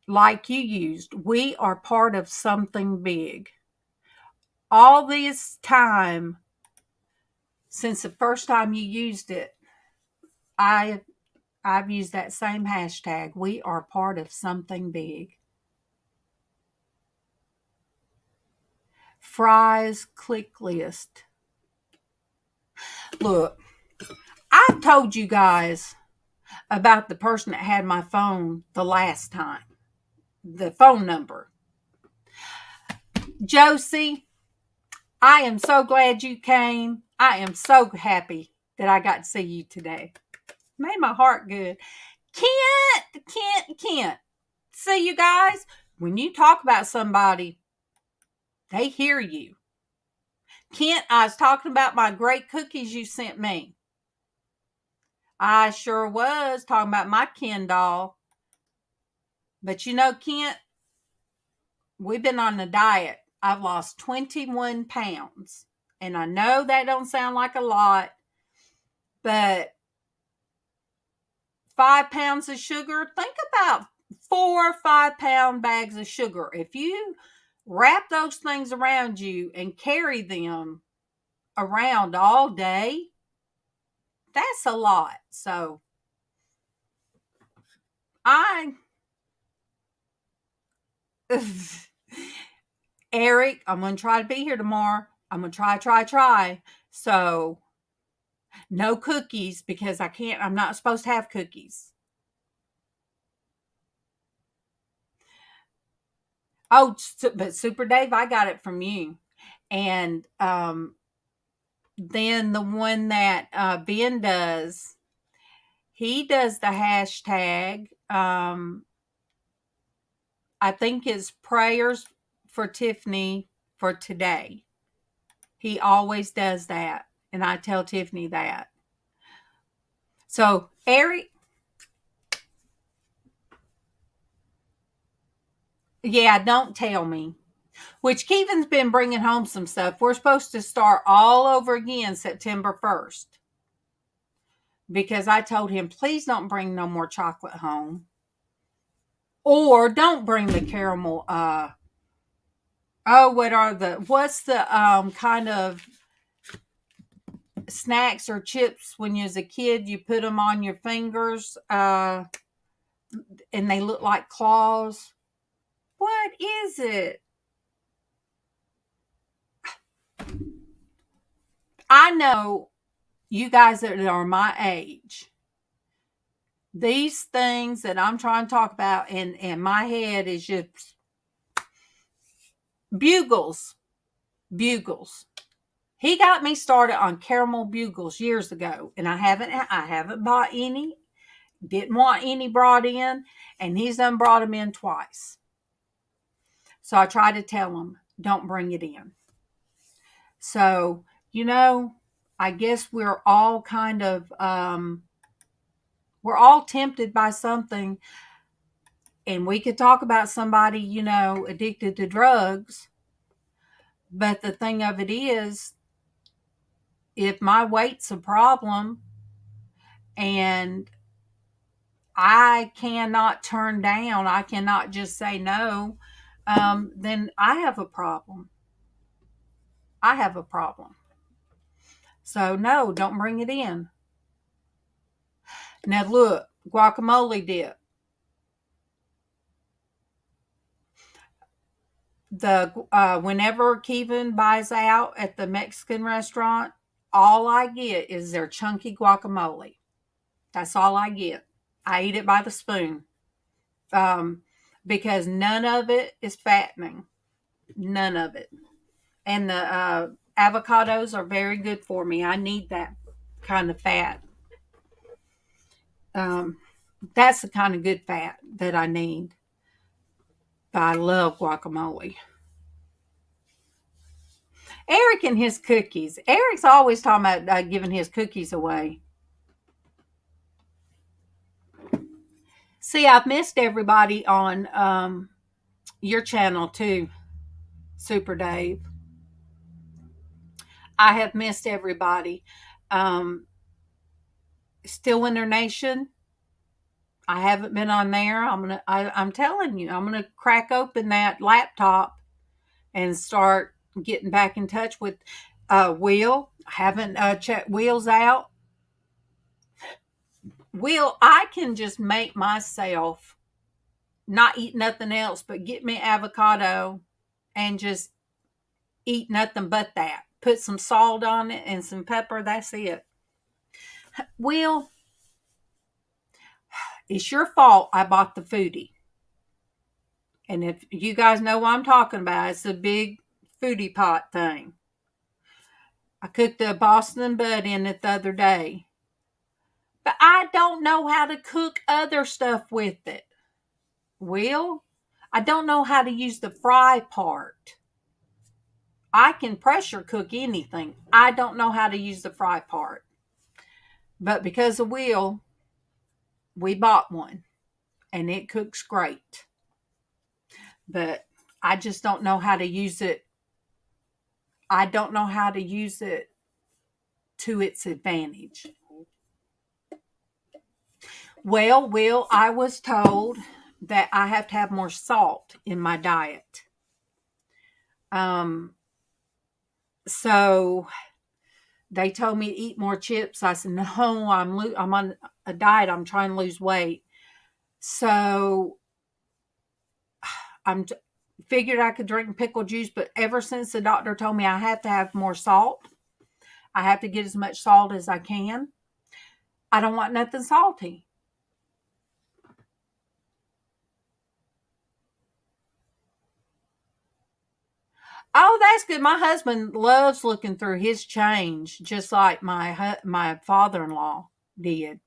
like you used? We are part of something big. All this time, since the first time you used it, I've used that same hashtag. We are part of something big. Fry's click list. Look, I've told you guys about the person that had my phone the last time. The phone number. Josie, I am so glad you came. I am so happy that I got to see you today. Made my heart good. Kent. See, you guys, when you talk about somebody, they hear you. Kent, I was talking about my great cookies you sent me. I sure was talking about my Ken doll. But Kent, we've been on a diet. I've lost 21 pounds. And I know that don't sound like a lot, but 5 pounds of sugar, think about 4 or 5 pound bags of sugar. If you wrap those things around you and carry them around all day, that's a lot. So Eric, I'm going to try to be here tomorrow. I'm going to try. So no cookies because I'm not supposed to have cookies. Oh, but Super Dave, I got it from you. And then the one that Ben does, he does the hashtag. I think it's prayers for Tiffany for today. He always does that. And I tell Tiffany that. So, Eric, yeah, don't tell me. Which Keevan's been bringing home some stuff. We're supposed to start all over again September 1st. Because I told him, please don't bring no more chocolate home. Or don't bring the caramel. What's the kind of snacks or chips when you was a kid, you put them on your fingers and they look like claws? What is it? I know you guys that are my age, these things that I'm trying to talk about in my head is just bugles. He got me started on caramel bugles years ago, and I haven't bought any. Didn't want any brought in, and he's done brought them in twice. So I try to tell him, don't bring it in. So, I guess we're all kind of, we're all tempted by something. And we could talk about somebody, addicted to drugs. But the thing of it is, if my weight's a problem and I cannot turn down, I cannot just say no, then I have a problem. So no, don't bring it in. Now look, guacamole dip. Whenever Kevin buys out at the Mexican restaurant, all I get is their chunky guacamole. That's all I get. I eat it by the spoon. Because none of it is fattening. None of it. And the avocados are very good for me. I need that kind of fat. That's the kind of good fat that I need. But I love guacamole. Eric and his cookies. Eric's always talking about giving his cookies away. See, I've missed everybody on your channel too, Super Dave. I have missed everybody. Still Winter Nation. I haven't been on there. I'm telling you, I'm gonna crack open that laptop and start getting back in touch with Will. I haven't checked Will's out. Will, I can just make myself not eat nothing else but get me avocado and just eat nothing but that. Put some salt on it and some pepper. That's it. Will, it's your fault I bought the foodie. And if you guys know what I'm talking about, it's a big foodie pot thing. I cooked a Boston bud in it the other day. But I don't know how to cook other stuff with it. Will, I don't know how to use the fry part. I can pressure cook anything. I don't know how to use the fry part. But because of Will, we bought one. And it cooks great. But I just don't know how to use it. I don't know how to use it to its advantage. Well, Will, I was told that I have to have more salt in my diet. So they told me to eat more chips. I said, no, I'm on a diet. I'm trying to lose weight. So I'm figured I could drink pickle juice, but ever since the doctor told me I have to have more salt, I have to get as much salt as I can. I don't want nothing salty. Oh, that's good. My husband loves looking through his change, just like my father-in-law did.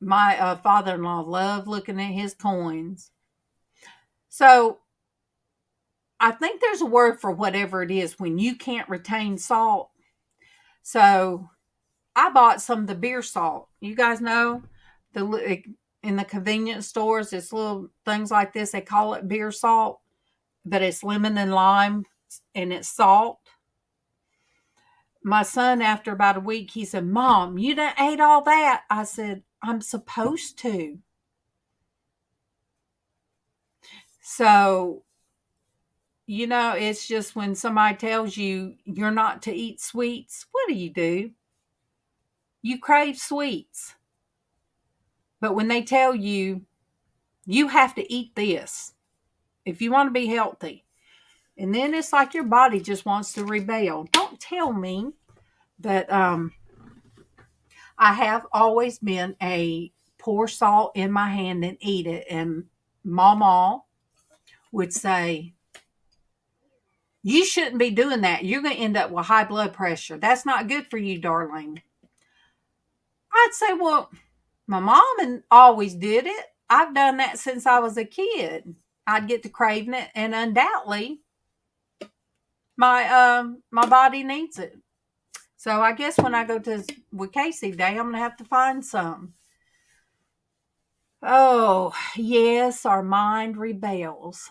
My father-in-law loved looking at his coins. So I think there's a word for whatever it is when you can't retain salt. So I bought some of the beer salt. You guys know in the convenience stores, it's little things like this. They call it beer salt, but it's lemon and lime and it's salt. My son, after about a week, he said, Mom, you done ate all that. I said, I'm supposed to. So, it's just when somebody tells you you're not to eat sweets, what do? You crave sweets. But when they tell you, you have to eat this if you want to be healthy. And then it's like your body just wants to rebel. Don't tell me that I have always been a pour salt in my hand and eat it. And MawMaw would say, you shouldn't be doing that. You're going to end up with high blood pressure. That's not good for you, darling. I'd say, well, my mom always did it. I've done that since I was a kid. I'd get to craving it, and undoubtedly, my body needs it. So I guess when I go with Casey today, I'm gonna have to find some. Oh yes, our mind rebels.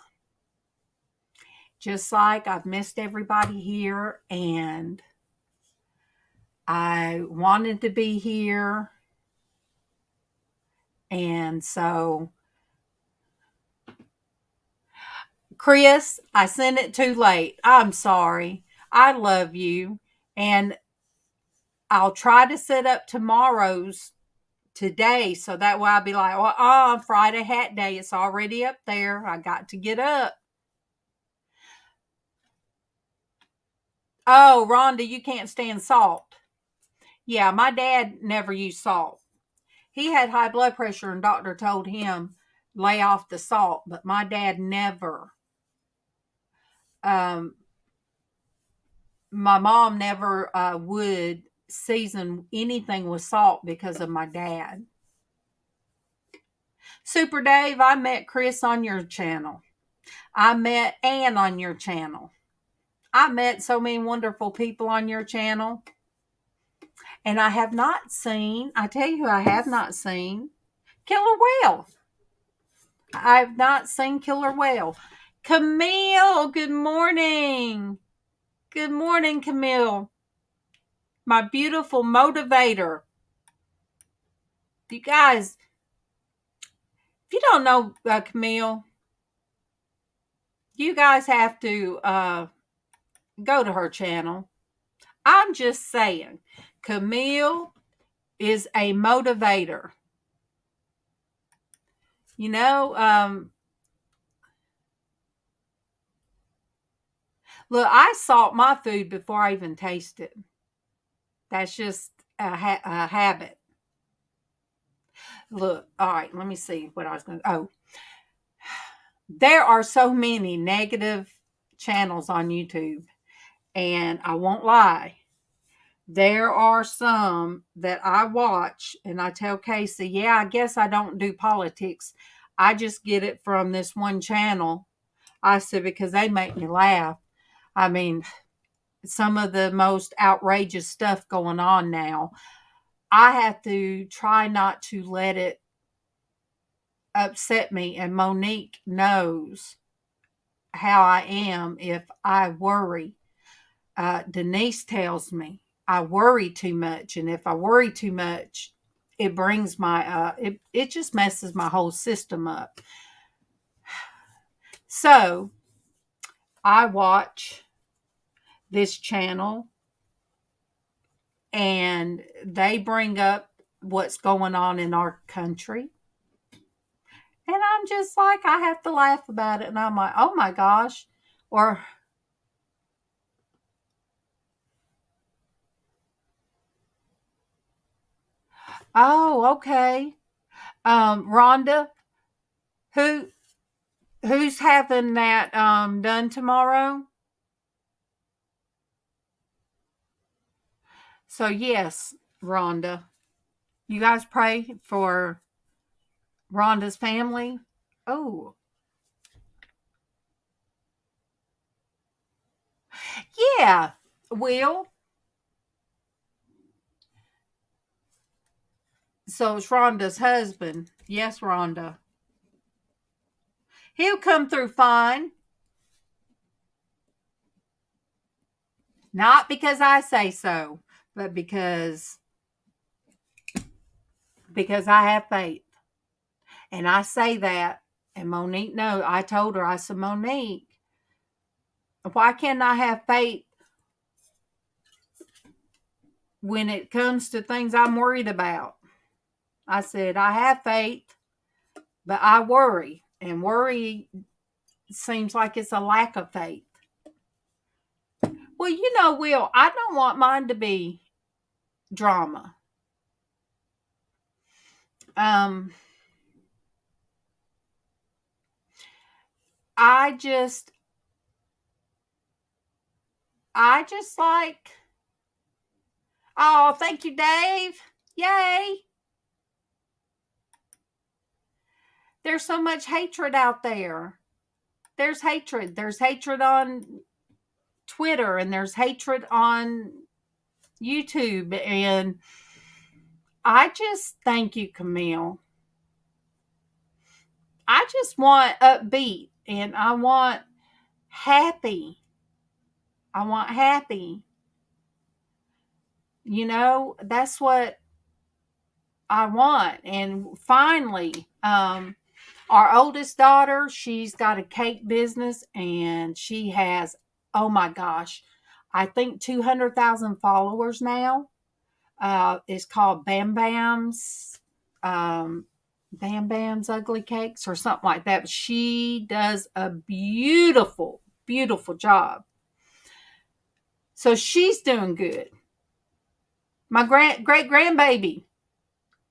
Just like I've missed everybody here, and I wanted to be here, and so. Chris, I sent it too late. I'm sorry. I love you. And I'll try to set up tomorrow's today. So that way I'll be like, well, Friday hat day. It's already up there. I got to get up. Oh, Rhonda, you can't stand salt. Yeah, my dad never used salt. He had high blood pressure and doctor told him lay off the salt. But my dad never. My mom never would season anything with salt because of my dad. Super Dave, I met Chris on your channel. I met Ann on your channel. I met so many wonderful people on your channel. And I have not seen, I tell you who I have not seen, Killer Whale. I've not seen Killer Whale. Camille, good morning. Good morning, Camille. My beautiful motivator. You guys, if you don't know Camille, you guys have to go to her channel. I'm just saying, Camille is a motivator. Look, I salt my food before I even taste it. That's just a habit. Look, all right, let me see what I was going to... Oh, there are so many negative channels on YouTube. And I won't lie. There are some that I watch and I tell Casey, yeah, I guess I don't do politics. I just get it from this one channel. I said, because they make me laugh. I mean, some of the most outrageous stuff going on now. I have to try not to let it upset me. And Monique knows how I am if I worry. Denise tells me I worry too much. And if I worry too much, it brings my it just messes my whole system up. So I watch this channel and they bring up what's going on in our country. And I'm just like, I have to laugh about it. And I'm like, oh my gosh. Or, oh, okay. Rhonda, who who's having that done tomorrow? So yes, Rhonda. You guys pray for Rhonda's family. Oh, yeah. Will. So it's Rhonda's husband. Yes, Rhonda. He'll come through fine. Not because I say so, but because I have faith. And I say that, and Monique knows. I told her, I said, Monique, why can't I have faith when it comes to things I'm worried about? I said, I have faith, but I worry. And worry seems like it's a lack of faith. Well, Will, I don't want mine to be drama. I just like, oh, thank you, Dave. Yay. There's so much hatred out there. There's hatred. There's hatred on Twitter and there's hatred on YouTube. And I just thank you, Camille. I just want upbeat and I want happy. I want happy. That's what I want. And finally, our oldest daughter, she's got a cake business and she has, oh my gosh, I think 200,000 followers now. It's called Bam Bam's Ugly Cakes or something like that. But she does a beautiful, beautiful job. So she's doing good. My great grandbaby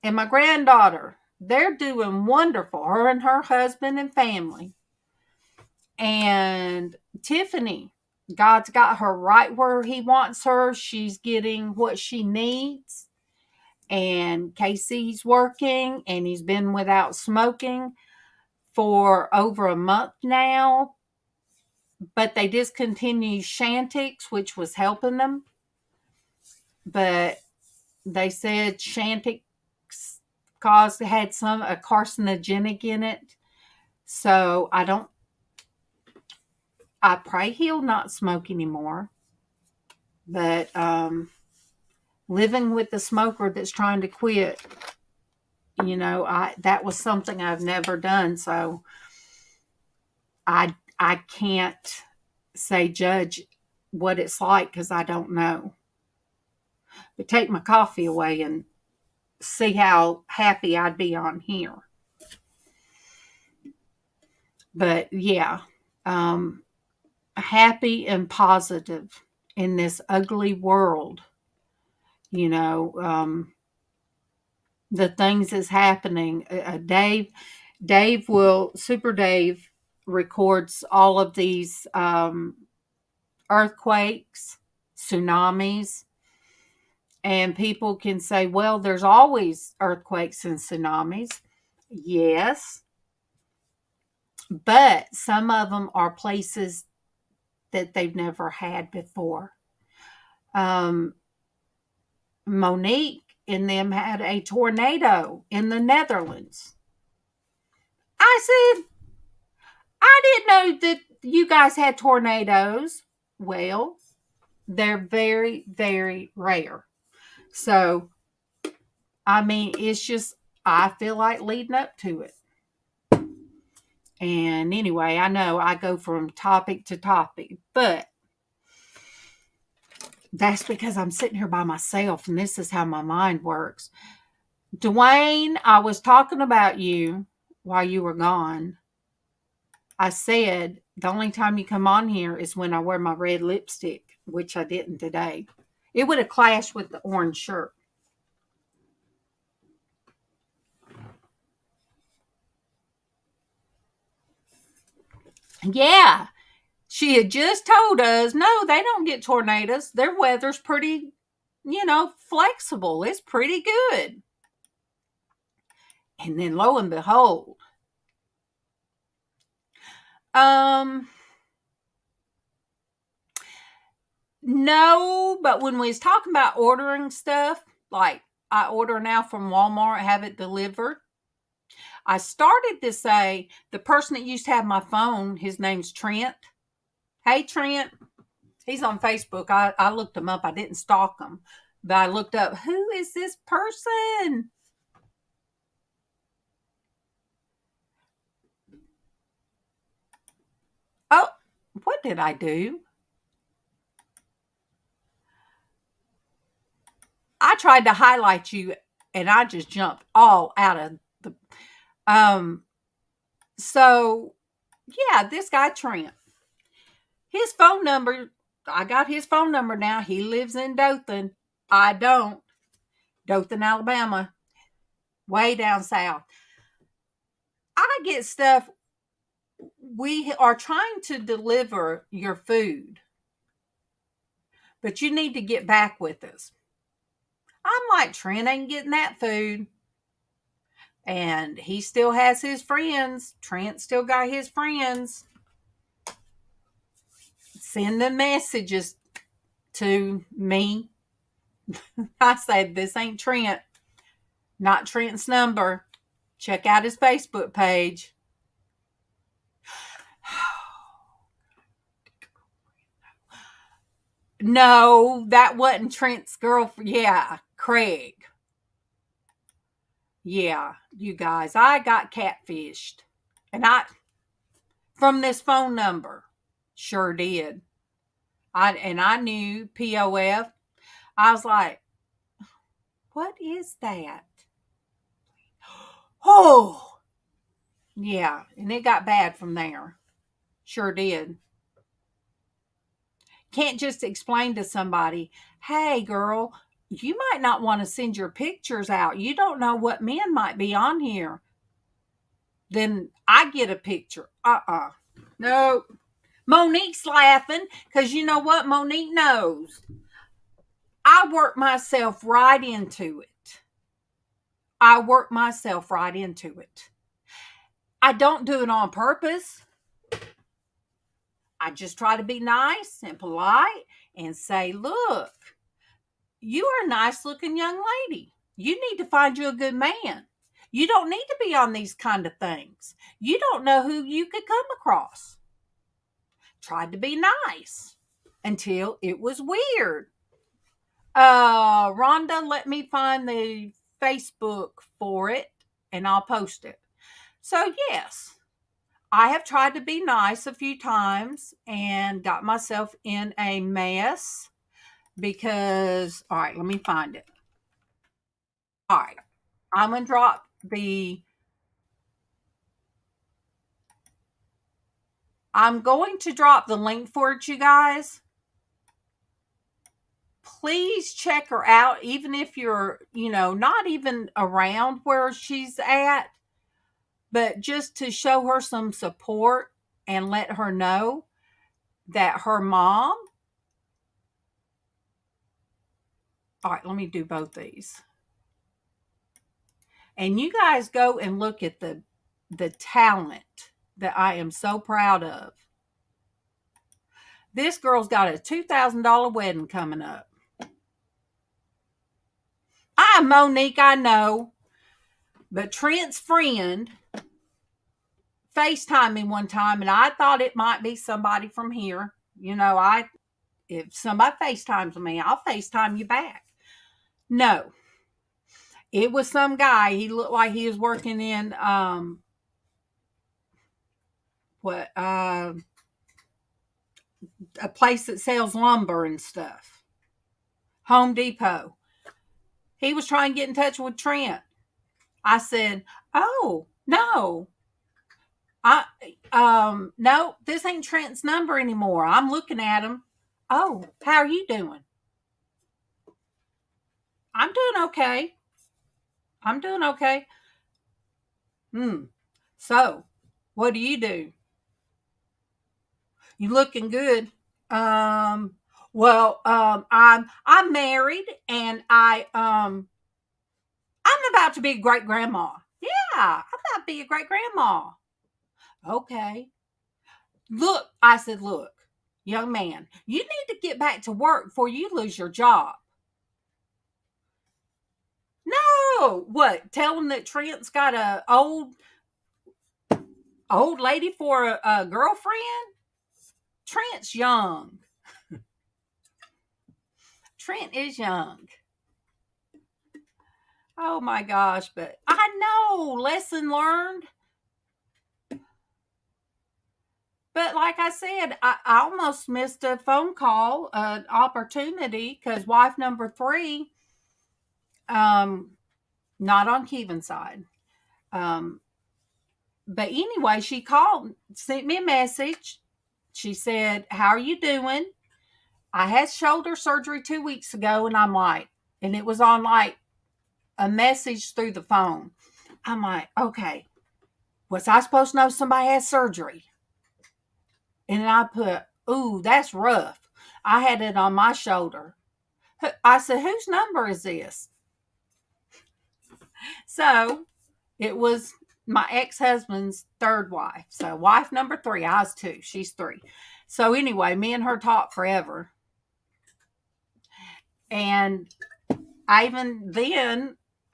and my granddaughter, they're doing wonderful. Her and her husband and family. And Tiffany, God's got her right where he wants her. She's getting what she needs. And Casey's working and he's been without smoking for over a month now. But they discontinued Shantix, which was helping them. But they said Shantix had a carcinogenic in it. So I pray he'll not smoke anymore. But living with the smoker that's trying to quit, that was something I've never done. So I can't judge what it's like because I don't know. But take my coffee away and see how happy I'd be on here. But yeah, happy and positive in this ugly world. The things that's happening. Super Dave records all of these earthquakes, tsunamis, and people can say, well, there's always earthquakes and tsunamis. Yes. But some of them are places that they've never had before. Monique and them had a tornado in the Netherlands. I said, I didn't know that you guys had tornadoes. Well, they're very, very rare. So I mean, it's just, I feel like leading up to it. And anyway, I know I go from topic to topic, but that's because I'm sitting here by myself, and this is how my mind works. Dwayne, I was talking about you while you were gone. I said the only time you come on here is when I wear my red lipstick, which I didn't today. It would have clashed with the orange shirt. Yeah, she had just told us, no, they don't get tornadoes. Their weather's pretty, flexible. It's pretty good. And then lo and behold, no, but when we was talking about ordering stuff, like I order now from Walmart, have it delivered. I started to say the person that used to have my phone, his name's Trent. Hey, Trent. He's on Facebook. I looked him up. I didn't stalk him, but I looked up, who is this person? Oh, what did I do? I tried to highlight you, and I just jumped all out of the... So, yeah, this guy, Trent. His phone number, I got his phone number now. He lives in Dothan. I don't. Dothan, Alabama. Way down south. I get stuff. We are trying to deliver your food, but you need to get back with us. I'm like, Trent ain't getting that food. And he still has his friends. Trent still got his friends. Send the messages to me. I said, this ain't Trent. Not Trent's number. Check out his Facebook page. No, that wasn't Trent's girlfriend. Yeah, Craig. Yeah, you guys, I got catfished. And from this phone number. Sure did. I knew POF. I was like, what is that? Oh, yeah. And it got bad from there. Sure did. Can't just explain to somebody, hey, girl, you might not want to send your pictures out. You don't know what men might be on here. Then I get a picture. No. Monique's laughing because you know what? Monique knows. I work myself right into it. I don't do it on purpose. I just try to be nice and polite and say, look, you are a nice looking young lady. You need to find you a good man. You don't need to be on these kind of things. You don't know who you could come across. Tried to be nice until it was weird. Rhonda, let me find the Facebook for it and I'll post it. So yes, I have tried to be nice a few times and got myself in a mess because, all right, let me find it. All right, I'm going to drop I'm going to drop the link for it, you guys. Please check her out, even if you're, not even around where she's at, but just to show her some support and let her know that her mom. All right, let me do both these. And you guys go and look at the talent that I am so proud of. This girl's got a $2,000 wedding coming up. I'm Monique, I know. But Trent's friend FaceTimed me one time, and I thought it might be somebody from here. If somebody FaceTimes me, I'll FaceTime you back. No. It was some guy. He looked like he was working in what a place that sells lumber and stuff. Home Depot. He was trying to get in touch with Trent. I said, "Oh, no. No, this ain't Trent's number anymore." I'm looking at him. "Oh, how are you doing?" "I'm doing okay. I'm doing okay." So, what do you do? "You looking good." Well, I'm married and I'm about to be a great grandma. Yeah, I'm about to be a great grandma. Okay. Look, I said, "Look, young man, you need to get back to work before you lose your job." "No, what? Tell him that Trent's got a old lady for a girlfriend? Trent's young. Trent is young." Oh my gosh, but I know, lesson learned. But like I said, I almost missed a phone call, an opportunity, because wife number 3, not on Kevin's side. But anyway, she called, sent me a message. She said, "How are you doing? I had shoulder surgery 2 weeks ago." And I'm like, and it was on like a message through the phone. I'm like, okay, was I supposed to know somebody had surgery? And I put, "Ooh, that's rough." I had it on my shoulder. I said, "Whose number is this?" So it was my ex-husband's 3rd wife. So wife number 3, I was 2. She's 3. So anyway, me and her talked forever. And I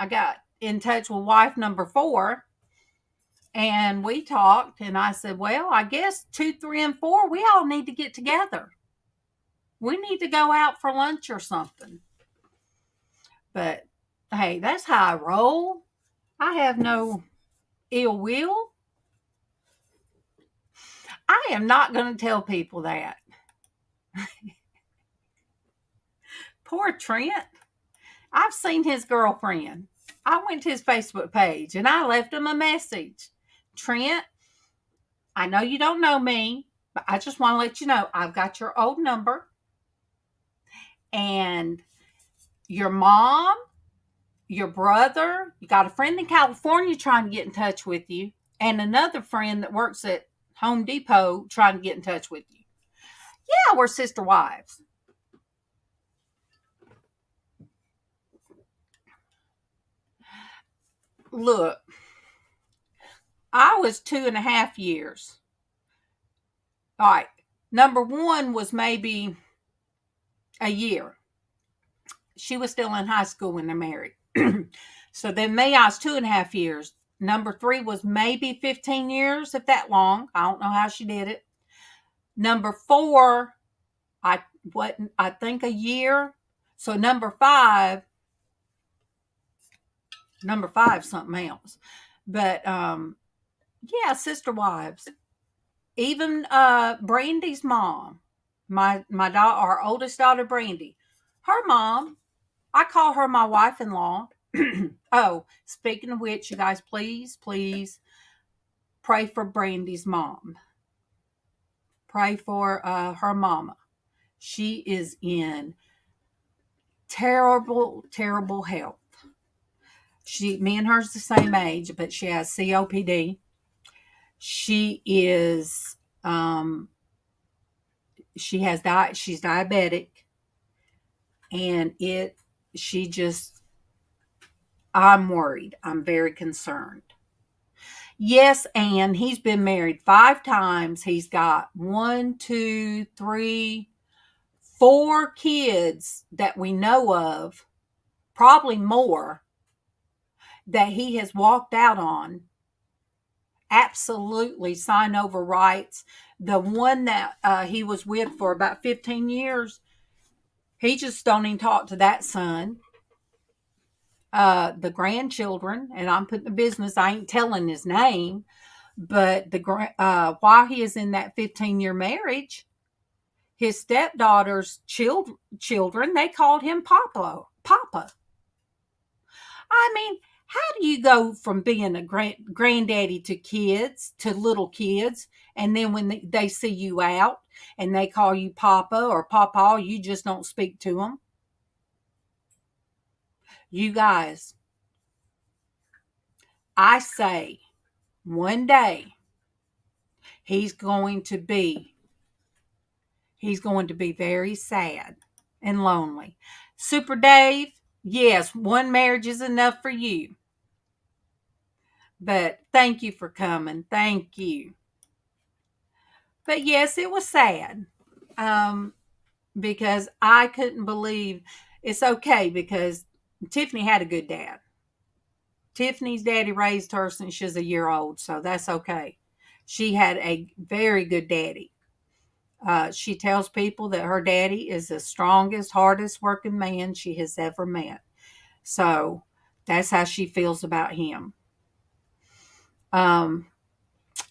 got in touch with wife number 4. And we talked, and I said, "Well, I guess 2, 3, and 4, we all need to get together. We need to go out for lunch or something." But hey, that's how I roll. I have no ill will. I am not going to tell people that. Poor Trent. I've seen his girlfriend. I went to his Facebook page and I left him a message. "Trent, I know you don't know me, but I just want to let you know I've got your old number. And your mom, your brother, you got a friend in California trying to get in touch with you, and another friend that works at Home Depot trying to get in touch with you. Yeah, we're sister wives." Look, I was 2.5 years. All right. Number 1 was maybe a year. She was still in high school when they married. So then me, I was 2.5 years. Number 3 was maybe 15 years, if that long. I don't know how she did it. Number 4, I think a year. So number 5, something else. But yeah, sister wives. Even Brandy's mom, my our oldest daughter Brandy, her mom, I call her my wife-in-law. Oh, speaking of which, you guys, please pray for Brandy's mom. Pray for her mama. She is in terrible health. Me and her's the same age, but she has COPD. She is, she's diabetic, and I'm worried. I'm very concerned. Yes, and he's been married 5 times. He's got 1, 2, 3, 4 kids that we know of, probably more, that he has walked out on. Absolutely sign over rights. The one that he was with for about 15 years, he just don't even talk to that son. the grandchildren, and I'm putting the business, I ain't telling his name, but while he is in that 15-year marriage, his stepdaughter's children, they called him Papa. I mean, how do you go from being a granddaddy to kids, to little kids, and then when they see you out and they call you Papa or Papa, you just don't speak to them? You guys, I say one day he's going to be very sad and lonely. Super Dave, yes, one marriage is enough for you. But thank you for coming. Thank you. But yes, it was sad. Because I couldn't believe it's okay because Tiffany had a good dad. Tiffany's daddy raised her since she was a year old, so that's okay. She had a very good daddy. She tells people that her daddy is the strongest, hardest working man she has ever met. So that's how she feels about him.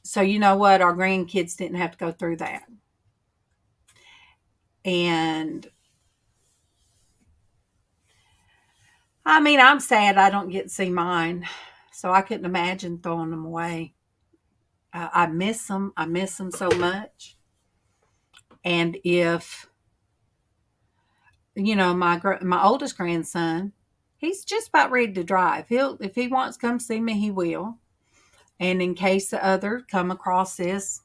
So you know what? Our grandkids didn't have to go through that. And I mean, I'm sad I don't get to see mine. So I couldn't imagine throwing them away. I miss them. I miss them so much. And if, my oldest grandson, he's just about ready to drive. If he wants to come see me, he will. And in case the other come across this,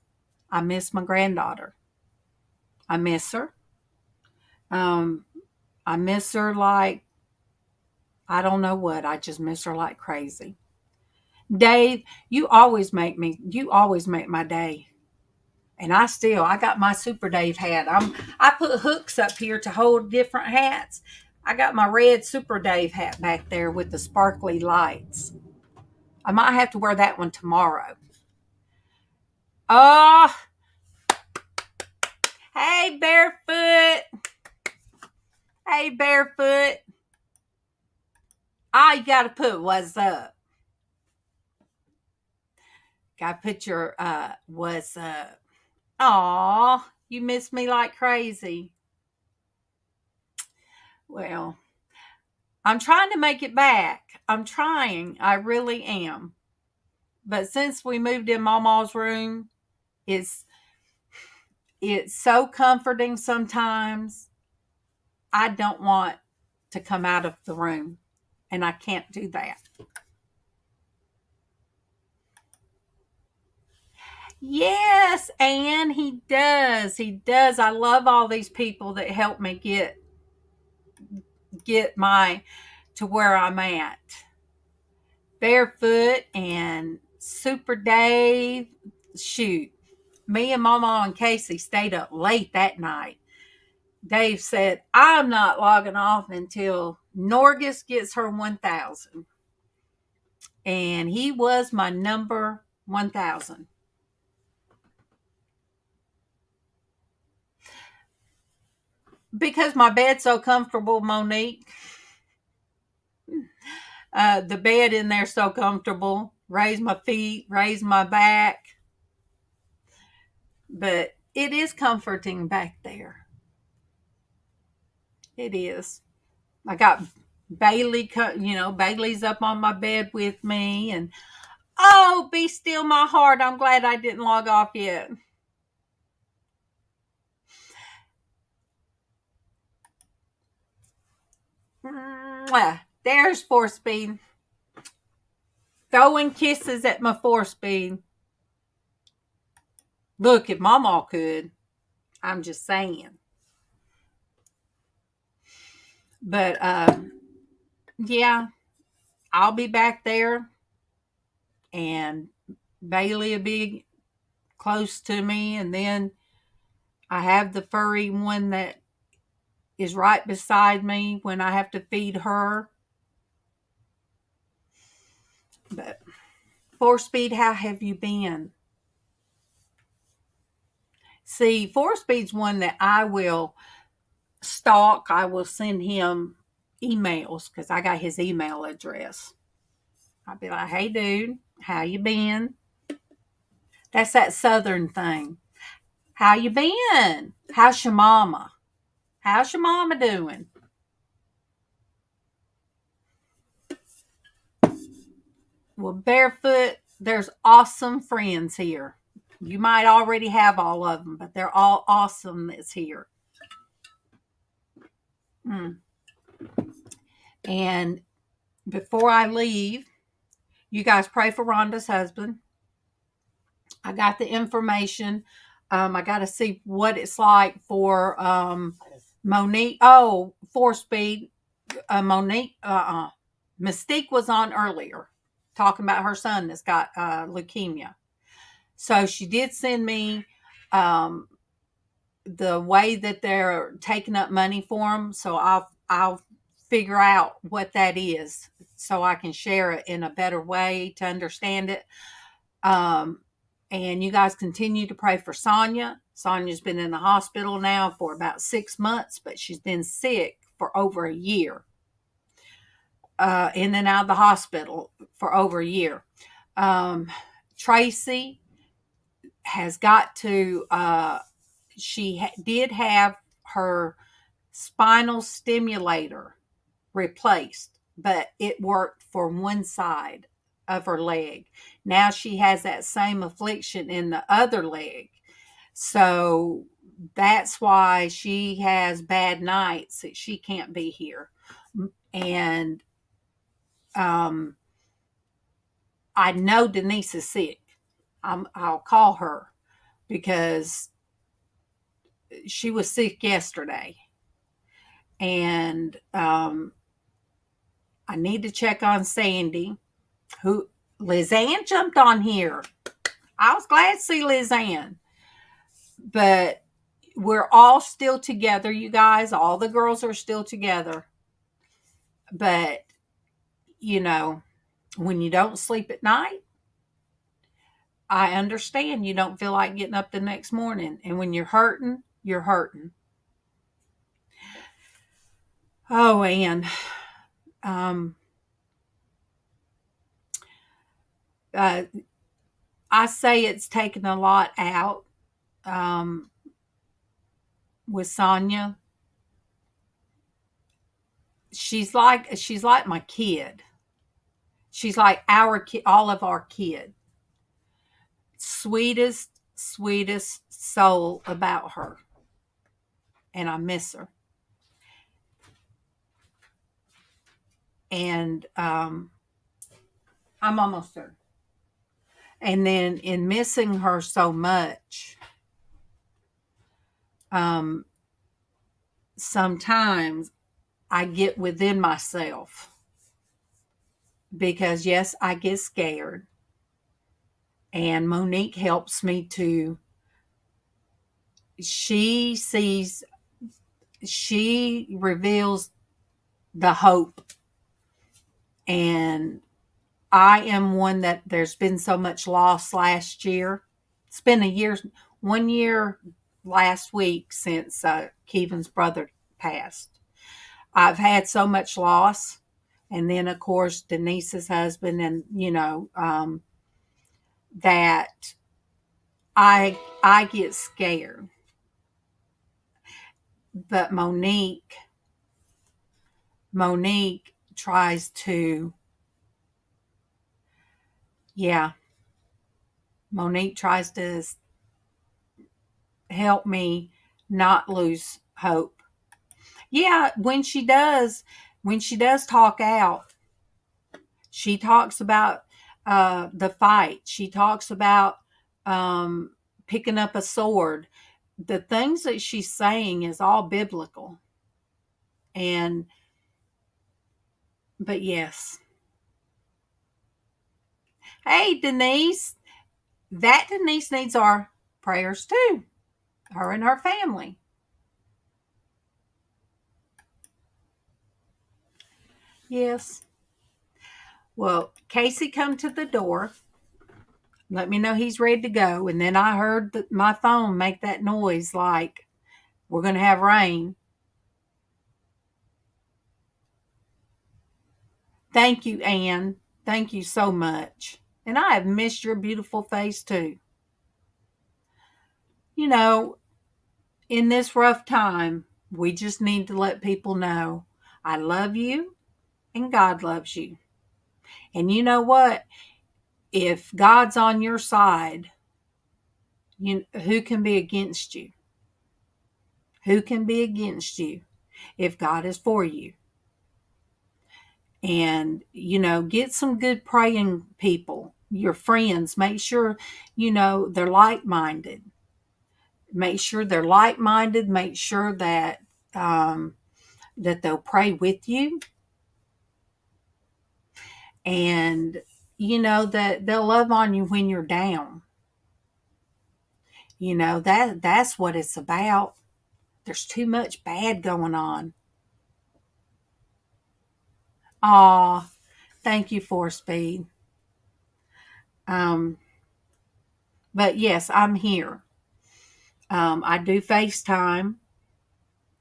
I miss my granddaughter. I miss her. I miss her like, I don't know what. I just miss her like crazy. Dave, you always make my day. And I got my Super Dave hat. I put hooks up here to hold different hats. I got my red Super Dave hat back there with the sparkly lights. I might have to wear that one tomorrow. Oh, hey, Barefoot. Hey, Barefoot. You got to put what's up. Got to put your what's up. Aw, you miss me like crazy. Well, I'm trying to make it back. I'm trying. I really am. But since we moved in MawMaw's room, it's so comforting sometimes. I don't want to come out of the room, and I can't do that. Yes, and he does. He does. I love all these people that help me get to where I'm at. Barefoot and Super Dave. Shoot. Me and MawMaw and Casey stayed up late that night. Dave said, I'm not logging off until Norgus gets her 1,000. And he was my number 1,000. Because my bed's so comfortable, Monique. The bed in there so comfortable. Raise my feet, raise my back. But it is comforting back there. It is. I got Bailey, Bailey's up on my bed with me. And, oh, be still my heart. I'm glad I didn't log off yet. There's 4-speed. Throwing kisses at my 4-speed. Look, if MawMaw could. I'm just saying. But, yeah, I'll be back there. And Bailey will be close to me. And then I have the furry one that is right beside me when I have to feed her. But 4-speed, how have you been? See, 4-speed's one that I will stalk. I will send him emails because I got his email address. I'd be like, hey, dude, how you been? That's that Southern thing. How you been? How's your mama? How's your mama doing? Well, Barefoot, there's awesome friends here. You might already have all of them, but they're all awesome that's here. And before I leave, you guys pray for Rhonda's husband. I got the information. I got to see what it's like for Monique. Oh, 4-speed. Monique. Mystique was on earlier talking about her son that's got leukemia. So she did send me the way that they're taking up money for him. So I'll figure out what that is so I can share it in a better way to understand it. And you guys continue to pray for Sonia. Sonia's been in the hospital now for about 6 months, but she's been sick for over a year. In and out of the hospital for over a year. Traci has got to, did have her spinal stimulator replaced, but it worked for one side of her leg. Now she has that same affliction in the other leg. So that's why she has bad nights that she can't be here. And I know Denise is sick. I'll call her because she was sick yesterday. And I need to check on Sandy, who LizzAnn jumped on here. I was glad to see LizzAnn. But we're all still together, you guys. All the girls are still together. But, you know, when you don't sleep at night, I understand you don't feel like getting up the next morning. And when you're hurting, you're hurting. Oh, and I say it's taken a lot out with Sonia. She's like my kid. She's like our kid, all of our kid. Sweetest soul about her. And I miss her. And I'm almost there. And then in missing her so much, sometimes I get within myself because, yes, I get scared. And Monique helps me to, she reveals the hope. And I am one that there's been so much loss last year. It's been 1 year last week since Kevin's brother passed. I've had so much loss. And then, of course, Denise's husband, and, you know, that I get scared. But Monique tries to, Monique tries to help me not lose hope. Yeah, when she does talk out, she talks about the fight. She talks about picking up a sword. The things that she's saying is all biblical. But yes. Hey, Denise. That Denise needs our prayers too. Her and her family. Yes. Well, Casey come to the door. Let me know he's ready to go. And then I heard my phone make that noise like we're going to have rain. Thank you, Ann. Thank you so much. And I have missed your beautiful face too. You know, in this rough time, we just need to let people know I love you and God loves you. And you know what? If God's on your side, who can be against you? Who can be against you if God is for you? And, get some good praying people, your friends. Make sure, they're like minded. Make sure they're like minded. Make sure that they'll pray with you, and that they'll love on you when you're down. That's what it's about. There's too much bad going on. Aw, thank you for Speed. But yes, I'm here. I do FaceTime.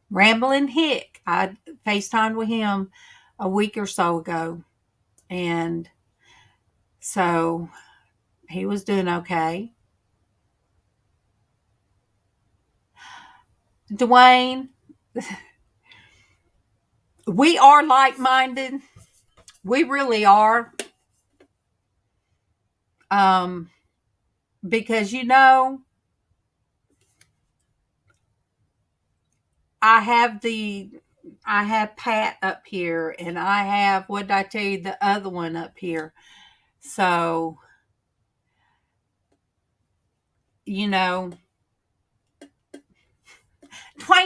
Rambling Hick, I FaceTimed with him a week or so ago, and so he was doing okay. Dwayne, we are like-minded. We really are. Because I have Pat up here, and I have, what did I tell you, the other one up here. So, Dwayne,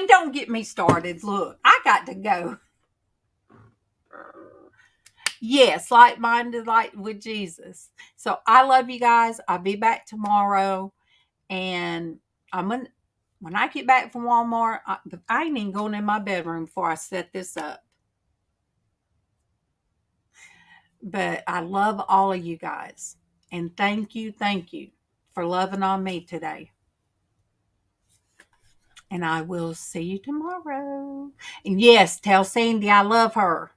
don't get me started. Look, I got to go. Yes, like-minded, like with Jesus. So I love you guys. I'll be back tomorrow, and when I get back from Walmart, I ain't even going in my bedroom before I set this up. But I love all of you guys, and thank you for loving on me today. And I will see you tomorrow. And yes, tell Sandy I love her.